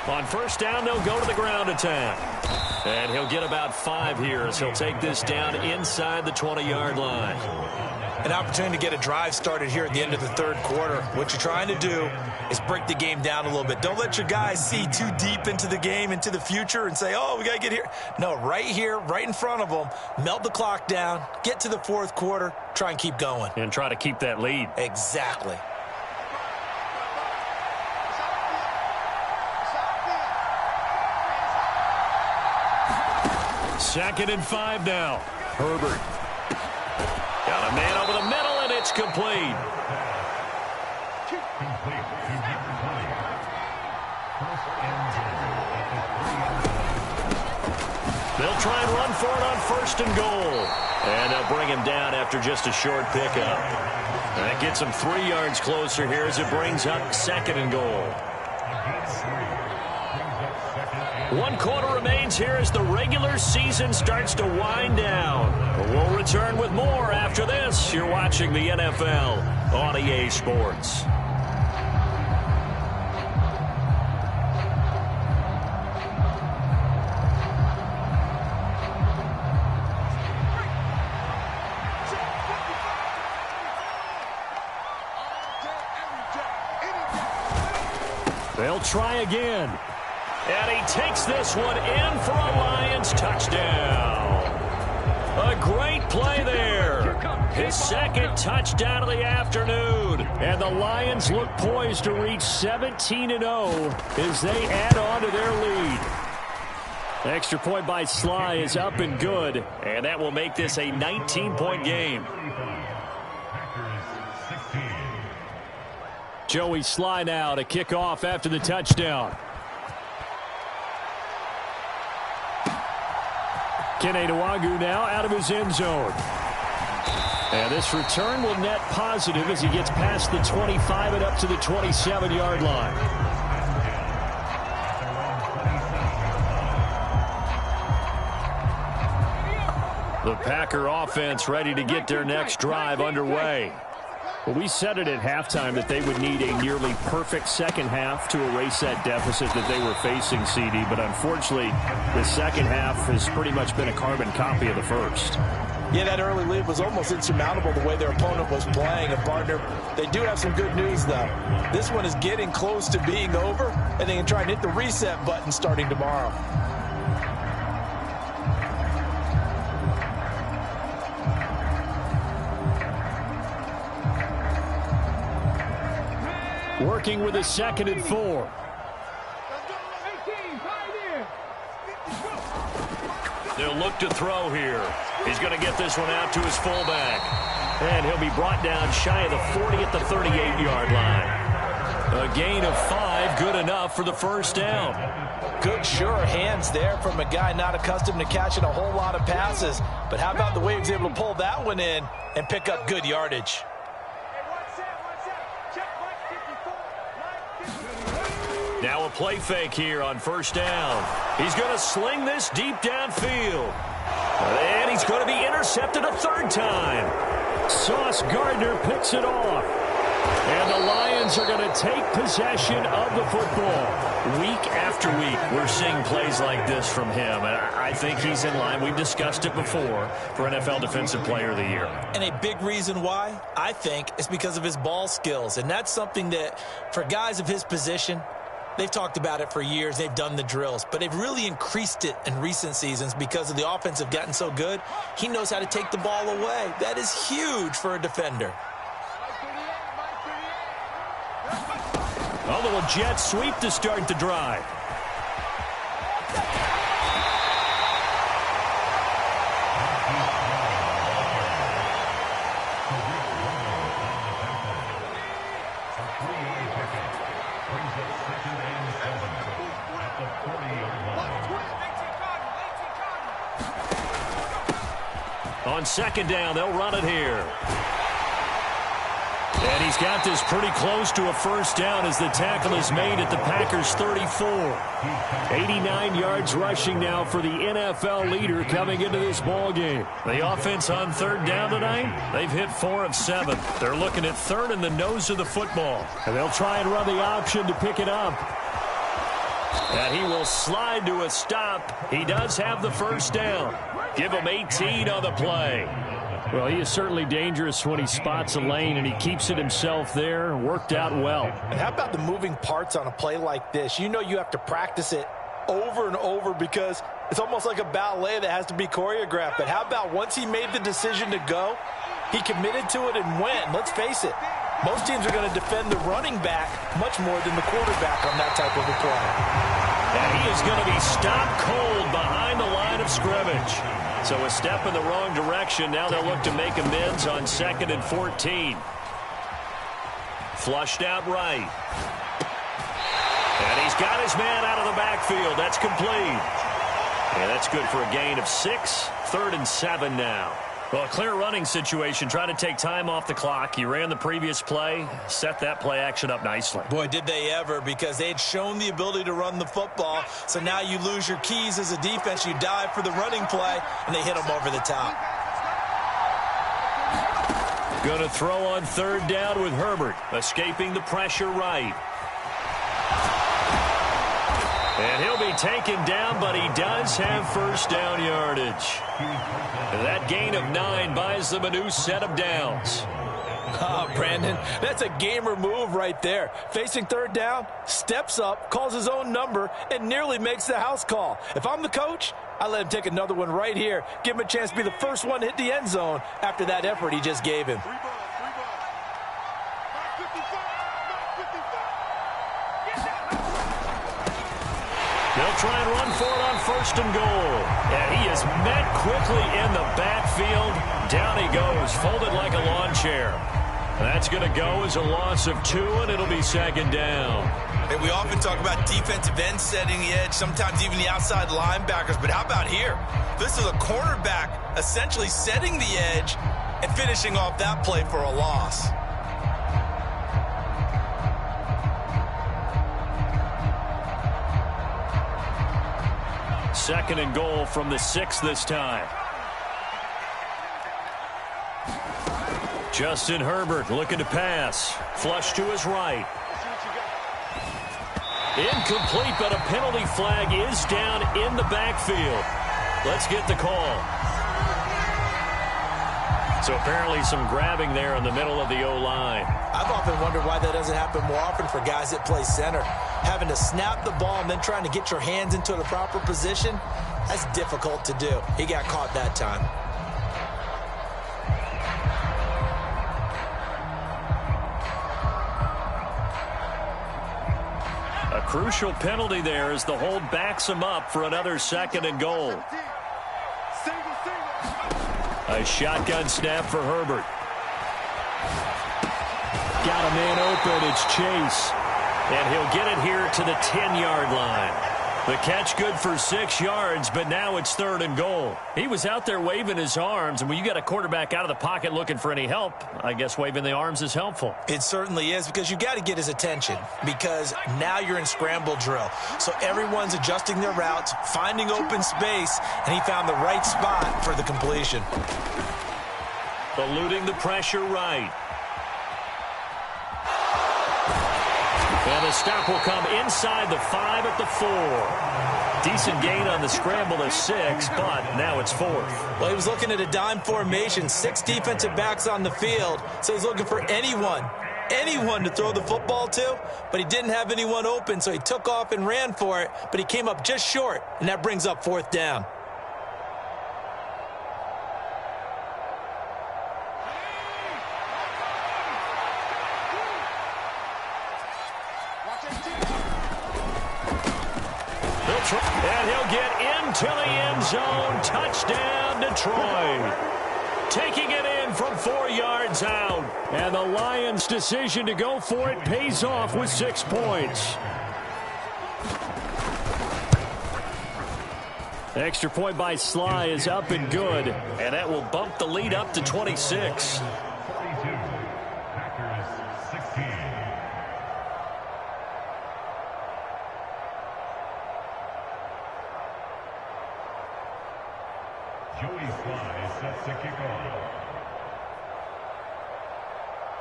On first down, they'll go to the ground attack. And he'll get about 5 here as he'll take this down inside the 20-yard line. An opportunity to get a drive started here at the end of the third quarter. What you're trying to do is break the game down a little bit. Don't let your guys see too deep into the game, into the future, and say, oh, we got to get here. No, right here, right in front of them, melt the clock down, get to the fourth quarter, try and keep going. And try to keep that lead. Exactly. Second and 5 now. Herbert. Got a man over the middle, and it's complete. They'll try and run for it on first and goal. And they'll bring him down after just a short pickup. That gets him 3 yards closer here as it brings up second and goal. 1 quarter remains here as the regular season starts to wind down. We'll return with more after this. You're watching the NFL on EA Sports. They'll try again. And he takes this one in for a Lions touchdown. A great play there. His second touchdown of the afternoon. And the Lions look poised to reach 17-0 as they add on to their lead. The extra point by Sly is up and good. And that will make this a 19-point game. Joey Sly now to kick off after the touchdown. Kene Nwangwu now out of his end zone. And this return will net positive as he gets past the 25 and up to the 27-yard line. The Packer offense ready to get their next drive underway. Well, we said it at halftime that they would need a nearly perfect second half to erase that deficit that they were facing, CD. But unfortunately, the second half has pretty much been a carbon copy of the first. Yeah, that early lead was almost insurmountable the way their opponent was playing. And, partner, they do have some good news, though. This one is getting close to being over, and they can try and hit the reset button starting tomorrow. Working with a 2nd and 4. They'll look to throw here. He's going to get this one out to his fullback. And he'll be brought down shy of the 40 at the 38-yard line. A gain of 5, good enough for the first down. Good, sure hands there from a guy not accustomed to catching a whole lot of passes. But how about the way he was able to pull that one in and pick up good yardage? Now a play fake here on first down. He's going to sling this deep downfield. And he's going to be intercepted a 3rd time. Sauce Gardner picks it off. And the Lions are going to take possession of the football. Week after week, we're seeing plays like this from him. And I think he's in line. We've discussed it before for NFL Defensive Player of the Year. And a big reason why, I think, is because of his ball skills. And that's something that, for guys of his position, they've talked about it for years. They've done the drills. But they've really increased it in recent seasons because of the offense have gotten so good. He knows how to take the ball away. That is huge for a defender. A little jet sweep to start the drive. On 2nd down, they'll run it here. And he's got this pretty close to a first down as the tackle is made at the Packers' 34. 89 yards rushing now for the NFL leader coming into this ball game. The offense on 3rd down tonight, they've hit 4 of 7. They're looking at 3rd in the nose of the football. And they'll try and run the option to pick it up. And he will slide to a stop. He does have the first down. Give him 18 on the play. Well, he is certainly dangerous when he spots a lane, and he keeps it himself there. Worked out well. And how about the moving parts on a play like this? You know you have to practice it over and over because it's almost like a ballet that has to be choreographed. But how about once he made the decision to go, he committed to it and went. Let's face it, most teams are going to defend the running back much more than the quarterback on that type of a play. And he is going to be stopped cold behind the line of scrimmage. So a step in the wrong direction. Now they'll look to make amends on 2nd and 14. Flushed out right. And he's got his man out of the backfield. That's complete. And that's good for a gain of 6. 3rd and 7 now. Well, a clear running situation. Trying to take time off the clock. He ran the previous play, set that play action up nicely. Boy, did they ever, because they had shown the ability to run the football. So now you lose your keys as a defense. You dive for the running play, and they hit him over the top. Going to throw on 3rd down with Herbert. Escaping the pressure right. And he'll be taken down, but he does have first down yardage. That gain of 9 buys them a new set of downs. Oh, Brandon, that's a gamer move right there. Facing 3rd down, steps up, calls his own number, and nearly makes the house call. If I'm the coach, I let him take another one right here. Give him a chance to be the first one to hit the end zone after that effort he just gave him. They'll try and run for it on 1st and goal. And he is met quickly in the backfield. Down he goes, folded like a lawn chair. That's going to go as a loss of 2, and it'll be 2nd down. And we often talk about defensive ends setting the edge, sometimes even the outside linebackers. But how about here? This is a cornerback essentially setting the edge and finishing off that play for a loss. Second and goal from the 6 this time. Justin Herbert looking to pass. Flush to his right. Incomplete, but a penalty flag is down in the backfield. Let's get the call. So apparently some grabbing there in the middle of the O-line. I've often wondered why that doesn't happen more often for guys that play center. Having to snap the ball and then trying to get your hands into the proper position, that's difficult to do. He got caught that time. A crucial penalty there as the hold backs him up for another 2nd and goal. A shotgun snap for Herbert. Got a man open. It's Chase. And he'll get it here to the 10-yard line. The catch good for 6 yards, but now it's 3rd and goal. He was out there waving his arms, and when you got a quarterback out of the pocket looking for any help, I guess waving the arms is helpful. It certainly is, because you got to get his attention, because now you're in scramble drill. So everyone's adjusting their routes, finding open space, and he found the right spot for the completion. Eluding the pressure right. And the stop will come inside the 5 at the 4. Decent gain on the scramble to 6, but now it's 4th. Well, he was looking at a dime formation, 6 defensive backs on the field, so he's looking for anyone to throw the football to, but he didn't have anyone open, so he took off and ran for it, but he came up just short, and that brings up 4th down. And he'll get into the end zone. Touchdown, Detroit. Taking it in from 4 yards out. And the Lions' decision to go for it pays off with 6 points. Extra point by Sly is up and good. And that will bump the lead up to 26.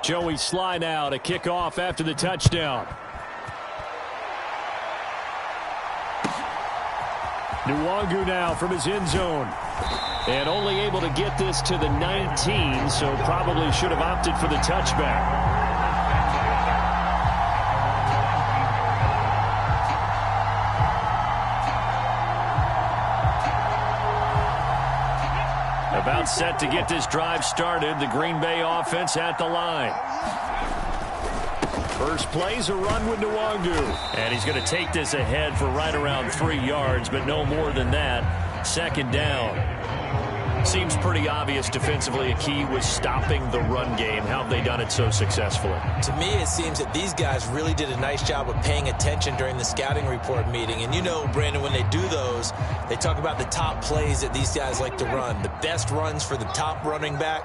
Joey Sly now to kick off after the touchdown. Nwangu now from his end zone. And only able to get this to the 19, so probably should have opted for the touchback. About set to get this drive started. The Green Bay offense at the line. First play's a run with Nwangu. And he's going to take this ahead for right around 3 yards, but no more than that. 2nd down. Seems pretty obvious defensively a key was stopping the run game. How have they done it so successfully? To me, it seems that these guys really did a nice job of paying attention during the scouting report meeting. And you know, Brandon, when they do those, they talk about the top plays that these guys like to run. The best runs for the top running back,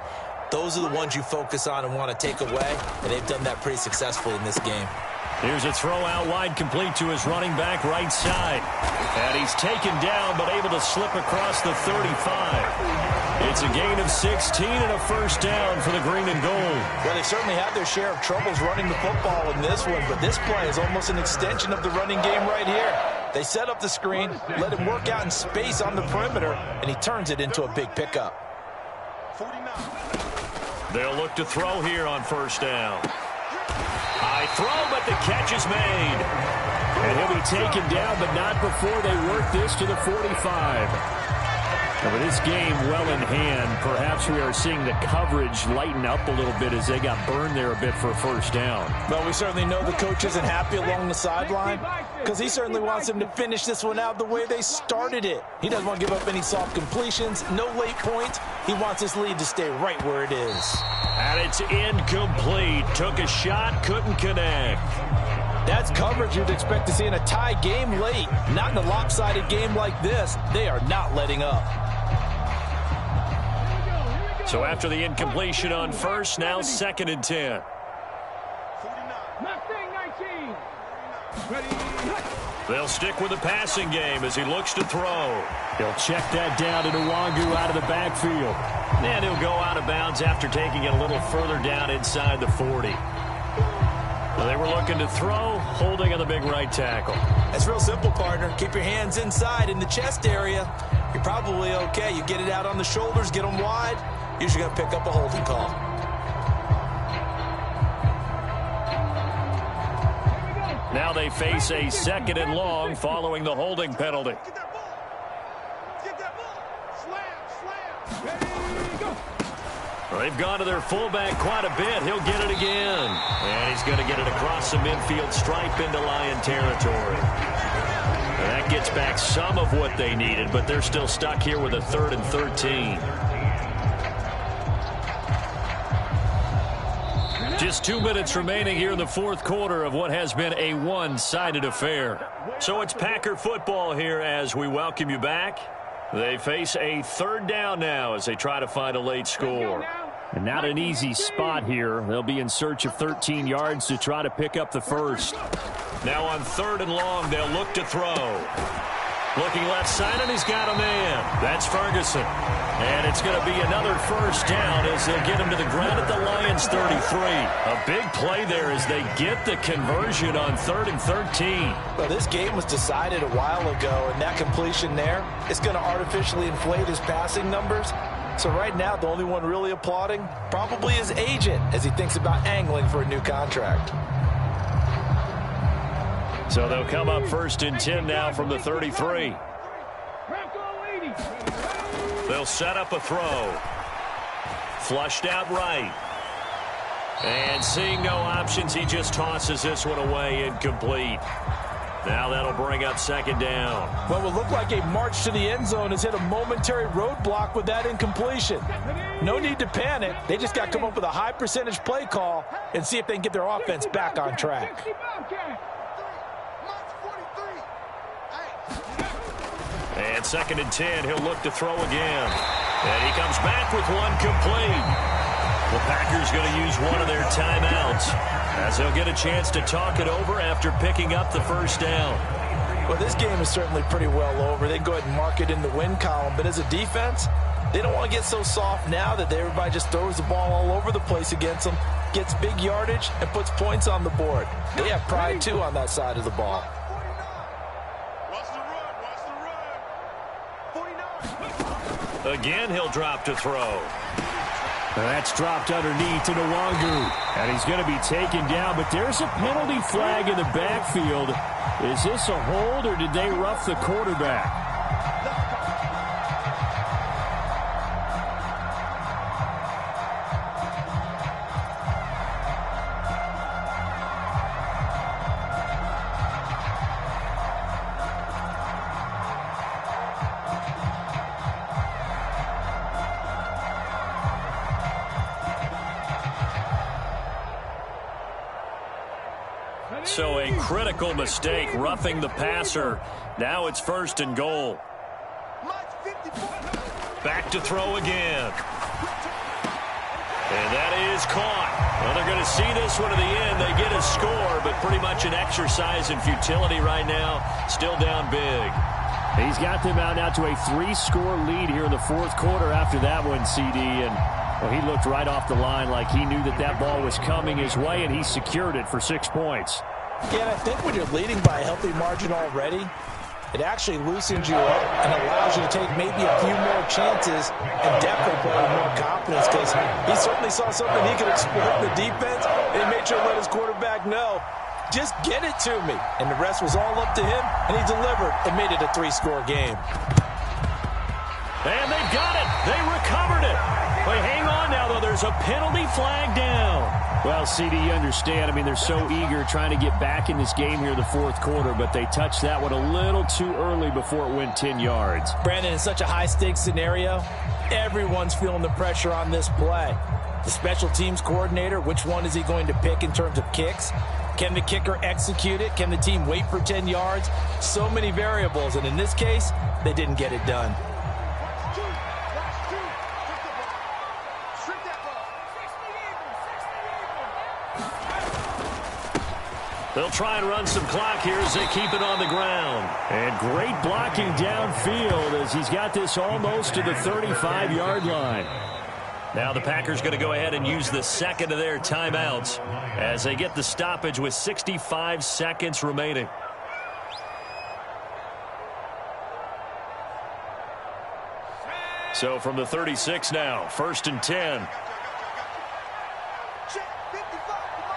those are the ones you focus on and want to take away. And they've done that pretty successfully in this game. Here's a throw out wide, complete to his running back right side. And he's taken down, but able to slip across the 35. It's a gain of 16 and a first down for the green and gold. Well, they certainly had their share of troubles running the football in this one, but this play is almost an extension of the running game right here. They set up the screen, let him work out in space on the perimeter, and he turns it into a big pickup. 49. They'll look to throw here on first down. High throw, but the catch is made. And he'll be taken down, but not before they work this to the 45. And with this game well in hand, perhaps we are seeing the coverage lighten up a little bit as they got burned there a bit for a first down. Well, we certainly know the coach isn't happy along the sideline because he certainly wants them to finish this one out the way they started it. He doesn't want to give up any soft completions, no late points. He wants his lead to stay right where it is. And it's incomplete. Took a shot, couldn't connect. That's coverage you'd expect to see in a tie game late. Not in a lopsided game like this. They are not letting up. So after the incompletion on first, now 2nd and 10. They'll stick with the passing game as he looks to throw. He'll check that down to Nwangu out of the backfield. And he'll go out of bounds after taking it a little further down inside the 40. Well, they were looking to throw, holding on the big right tackle. That's real simple, partner. Keep your hands inside in the chest area. You're probably okay. You get it out on the shoulders, get them wide, usually going to pick up a holding call. Now they face a 2nd and long following the holding penalty. Get that ball. Get that ball. Slam, slam. Well, they've gone to their fullback quite a bit. He'll get it again. And he's going to get it across the midfield stripe into Lion territory. And that gets back some of what they needed, but they're still stuck here with a 3rd and 13. Just 2 minutes remaining here in the 4th quarter of what has been a one-sided affair. So it's Packer football here as we welcome you back. They face a 3rd down now as they try to find a late score. And not an easy spot here. They'll be in search of 13 yards to try to pick up the first. Now on 3rd and long, they'll look to throw. Looking left side, and he's got a man. That's Ferguson. And it's going to be another first down as they'll get him to the ground at the Lions' 33. A big play there as they get the conversion on 3rd and 13. Well, this game was decided a while ago, and that completion there is going to artificially inflate his passing numbers. So right now, the only one really applauding probably his agent as he thinks about angling for a new contract. So they'll come up 1st and 10 now from the 33. They'll set up a throw. Flushed out right. And seeing no options, he just tosses this one away, incomplete. Now that'll bring up 2nd down. What will look like a march to the end zone has hit a momentary roadblock with that incompletion. No need to panic. They just got to come up with a high percentage play call and see if they can get their offense back on track. And 2nd and 10, he'll look to throw again. And he comes back with one complete. The Packers going to use one of their timeouts as they'll get a chance to talk it over after picking up the first down. Well, this game is certainly pretty well over. They can go ahead and mark it in the win column. But as a defense, they don't want to get so soft now that everybody just throws the ball all over the place against them, gets big yardage, and puts points on the board. They have pride, too, on that side of the ball. Again, he'll drop to throw. That's dropped underneath to Nwangu. And he's going to be taken down, but there's a penalty flag in the backfield. Is this a hold, or did they rough the quarterback? So a critical mistake, roughing the passer. Now it's 1st and goal. Back to throw again. And that is caught. Well, they're going to see this one to the end. They get a score, but pretty much an exercise in futility right now. Still down big. He's got them out now to a 3-score lead here in the 4th quarter after that one, CD. And well, he looked right off the line like he knew that that ball was coming his way, and he secured it for 6 points. Yeah, and I think when you're leading by a healthy margin already, it actually loosens you up and allows you to take maybe a few more chances and definitely play with more confidence, because he certainly saw something he could exploit in the defense, and he made sure to let his quarterback know, just get it to me. And the rest was all up to him, and he delivered and made it a 3-score game. And they've got it. They recovered it. But hang on now, though. There's a penalty flag down. Well, CD, you understand. I mean, they're so eager trying to get back in this game here in the 4th quarter, but they touched that one a little too early before it went 10 yards. Brandon, in such a high-stakes scenario, everyone's feeling the pressure on this play. The special teams coordinator, which one is he going to pick in terms of kicks? Can the kicker execute it? Can the team wait for 10 yards? So many variables, and in this case, they didn't get it done. They'll try and run some clock here as they keep it on the ground. And great blocking downfield as he's got this almost to the 35-yard line. Now the Packers going to go ahead and use the second of their timeouts as they get the stoppage with 65 seconds remaining. So from the 36 now, 1st and 10. Check 55, come on.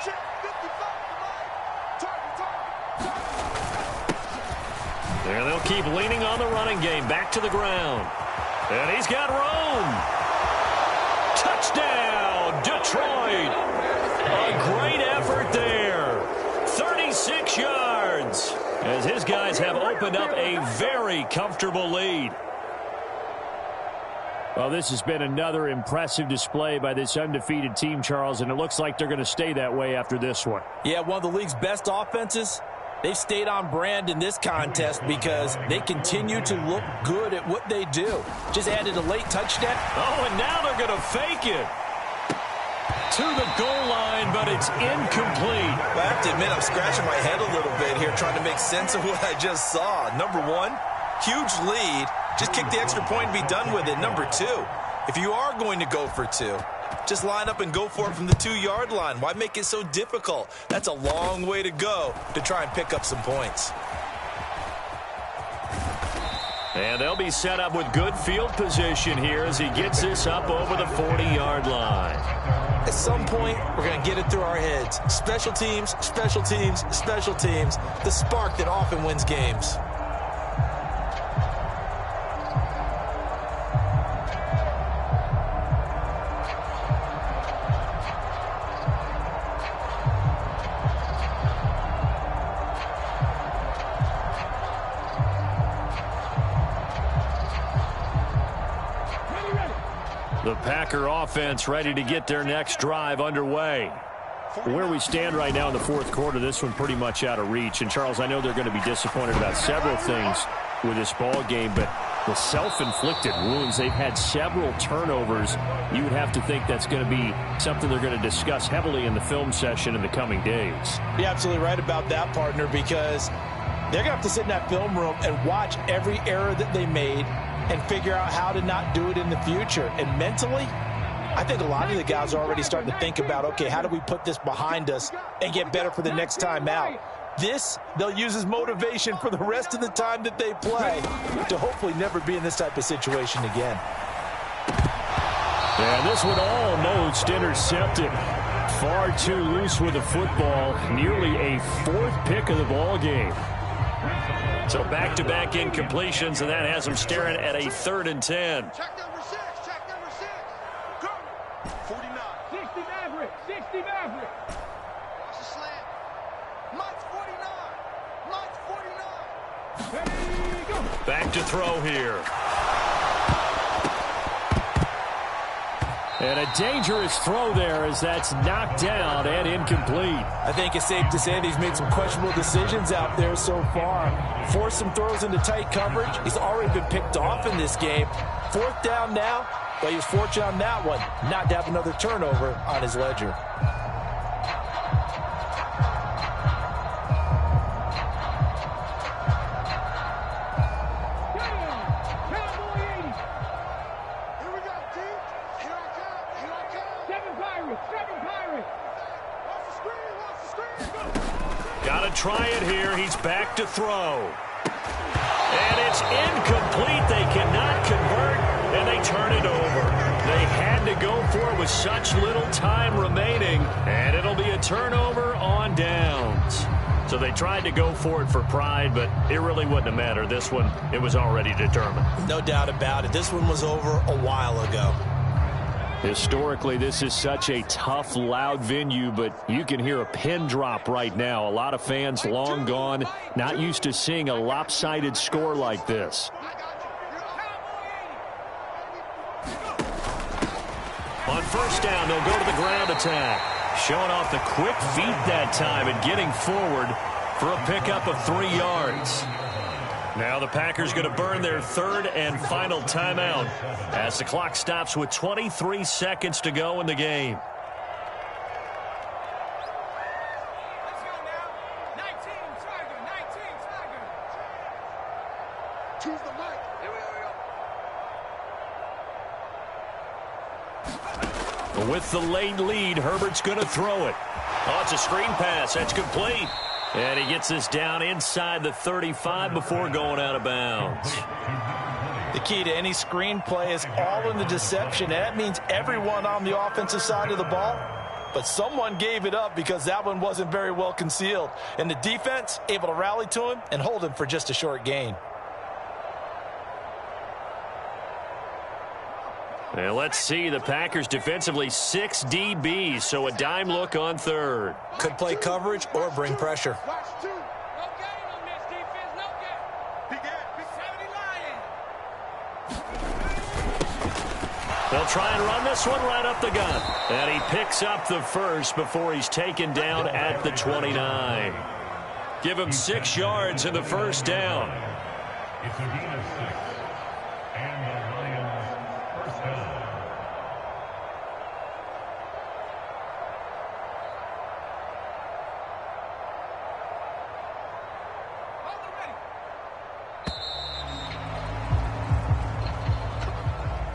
Check 55, come on. Target. There they'll keep leaning on the running game. Back to the ground. And he's got room. Touchdown, Detroit. A great effort there. 36 yards. As his guys have opened up a very comfortable lead. Well, this has been another impressive display by this undefeated team, Charles, and it looks like they're going to stay that way after this one. Yeah, one of the league's best offenses. They've stayed on brand in this contest because they continue to look good at what they do. Just added a late touchdown. Oh, and now they're going to fake it. To the goal line, but it's incomplete. Well, I have to admit, I'm scratching my head a little bit here trying to make sense of what I just saw. Number one, huge lead. Just kick the extra point and be done with it. Number two, if you are going to go for two, just line up and go for it from the 2-yard line. Why make it so difficult? That's a long way to go to try and pick up some points. And they'll be set up with good field position here as he gets this up over the 40-yard line. At some point, we're going to get it through our heads. Special teams, special teams, special teams. The spark that often wins games. The Packer offense ready to get their next drive underway. Where we stand right now in the fourth quarter, this one pretty much out of reach. And, Charles, I know they're going to be disappointed about several things with this ball game, but the self-inflicted wounds, they've had several turnovers. You would have to think that's going to be something they're going to discuss heavily in the film session in the coming days. You're absolutely right about that, partner, because they're going to have to sit in that film room and watch every error that they made and figure out how to not do it in the future. And mentally, I think a lot of the guys are already starting to think about, okay, how do we put this behind us and get better for the next time out? This, they'll use as motivation for the rest of the time that they play to hopefully never be in this type of situation again. And this one almost intercepted. Far too loose with the football. Nearly a 4th pick of the ball game. So back-to-back incompletions, and that has them staring at a 3rd and 10. Check number 6. Check number 6. Go. 49. 60 Maverick. 60 Maverick. Watch the slant. Mike's 49. Mike's 49. Ready, go. Back to throw here. And a dangerous throw there as that's knocked down and incomplete. I think it's safe to say that he's made some questionable decisions out there so far. Forced some throws into tight coverage. He's already been picked off in this game. 4th down now, but he was fortunate on that one not to have another turnover on his ledger. Try it here. He's back to throw. And it's incomplete. They cannot convert, and they turn it over. They had to go for it with such little time remaining, and it'll be a turnover on downs. So they tried to go for it for pride, but it really wouldn't have mattered. This one, it was already determined. No doubt about it. This one was over a while ago. Historically, this is such a tough, loud venue, but you can hear a pin drop right now. A lot of fans long gone, not used to seeing a lopsided score like this. On 1st down, they'll go to the ground attack. Showing off the quick feet that time and getting forward for a pickup of 3 yards. Now the Packers going to burn their 3rd and final timeout as the clock stops with 23 seconds to go in the game. Let's go now. 19 Tiger. 19 Tiger. Choose the mic. Here we go. With the late lead, Herbert's going to throw it. Oh, it's a screen pass. That's complete. And he gets this down inside the 35 before going out of bounds. The key to any screenplay is all in the deception. That means everyone on the offensive side of the ball, but someone gave it up because that one wasn't very well concealed. And the defense able to rally to him and hold him for just a short gain. And let's see, the Packers defensively 6 DBs, so a dime look on third. Could play coverage or bring pressure. Watch 2. No gain on this defense, no gain. Big ass, big 70 Lions. They'll try and run this one right up the gut. And he picks up the first before he's taken down at the 29. Give him 6 yards in the first down. It's a gain of 6. And the Lions first down. Hold them ready.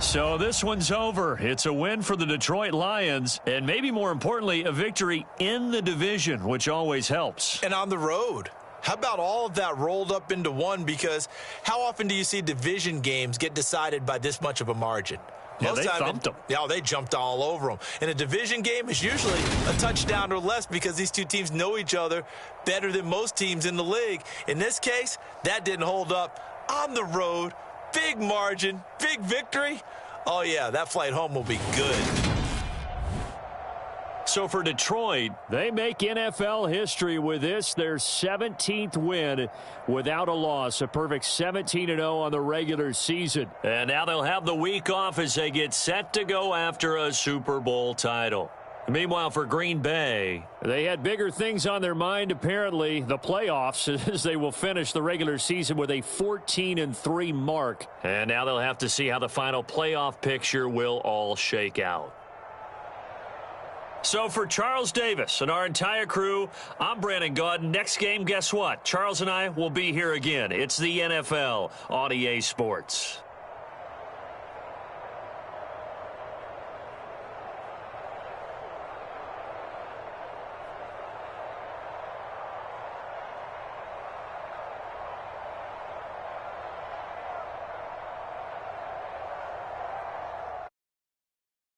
So this one's over. It's a win for the Detroit Lions, and maybe more importantly, a victory in the division, which always helps. And on the road. How about all of that rolled up into one? Because how often do you see division games get decided by this much of a margin? Yeah, they thumped them. Yeah, they jumped all over them. And a division game is usually a touchdown or less because these two teams know each other better than most teams in the league. In this case, that didn't hold up. On the road, big margin, big victory. Oh, yeah, that flight home will be good. So for Detroit, they make NFL history with this, their 17th win without a loss, a perfect 17-0 on the regular season. And now they'll have the week off as they get set to go after a Super Bowl title. Meanwhile, for Green Bay, they had bigger things on their mind, apparently, the playoffs, as they will finish the regular season with a 14-3 mark. And now they'll have to see how the final playoff picture will all shake out. So for Charles Davis and our entire crew, I'm Brandon Gaudin. Next game, guess what? Charles and I will be here again. It's the NFL on EA Sports.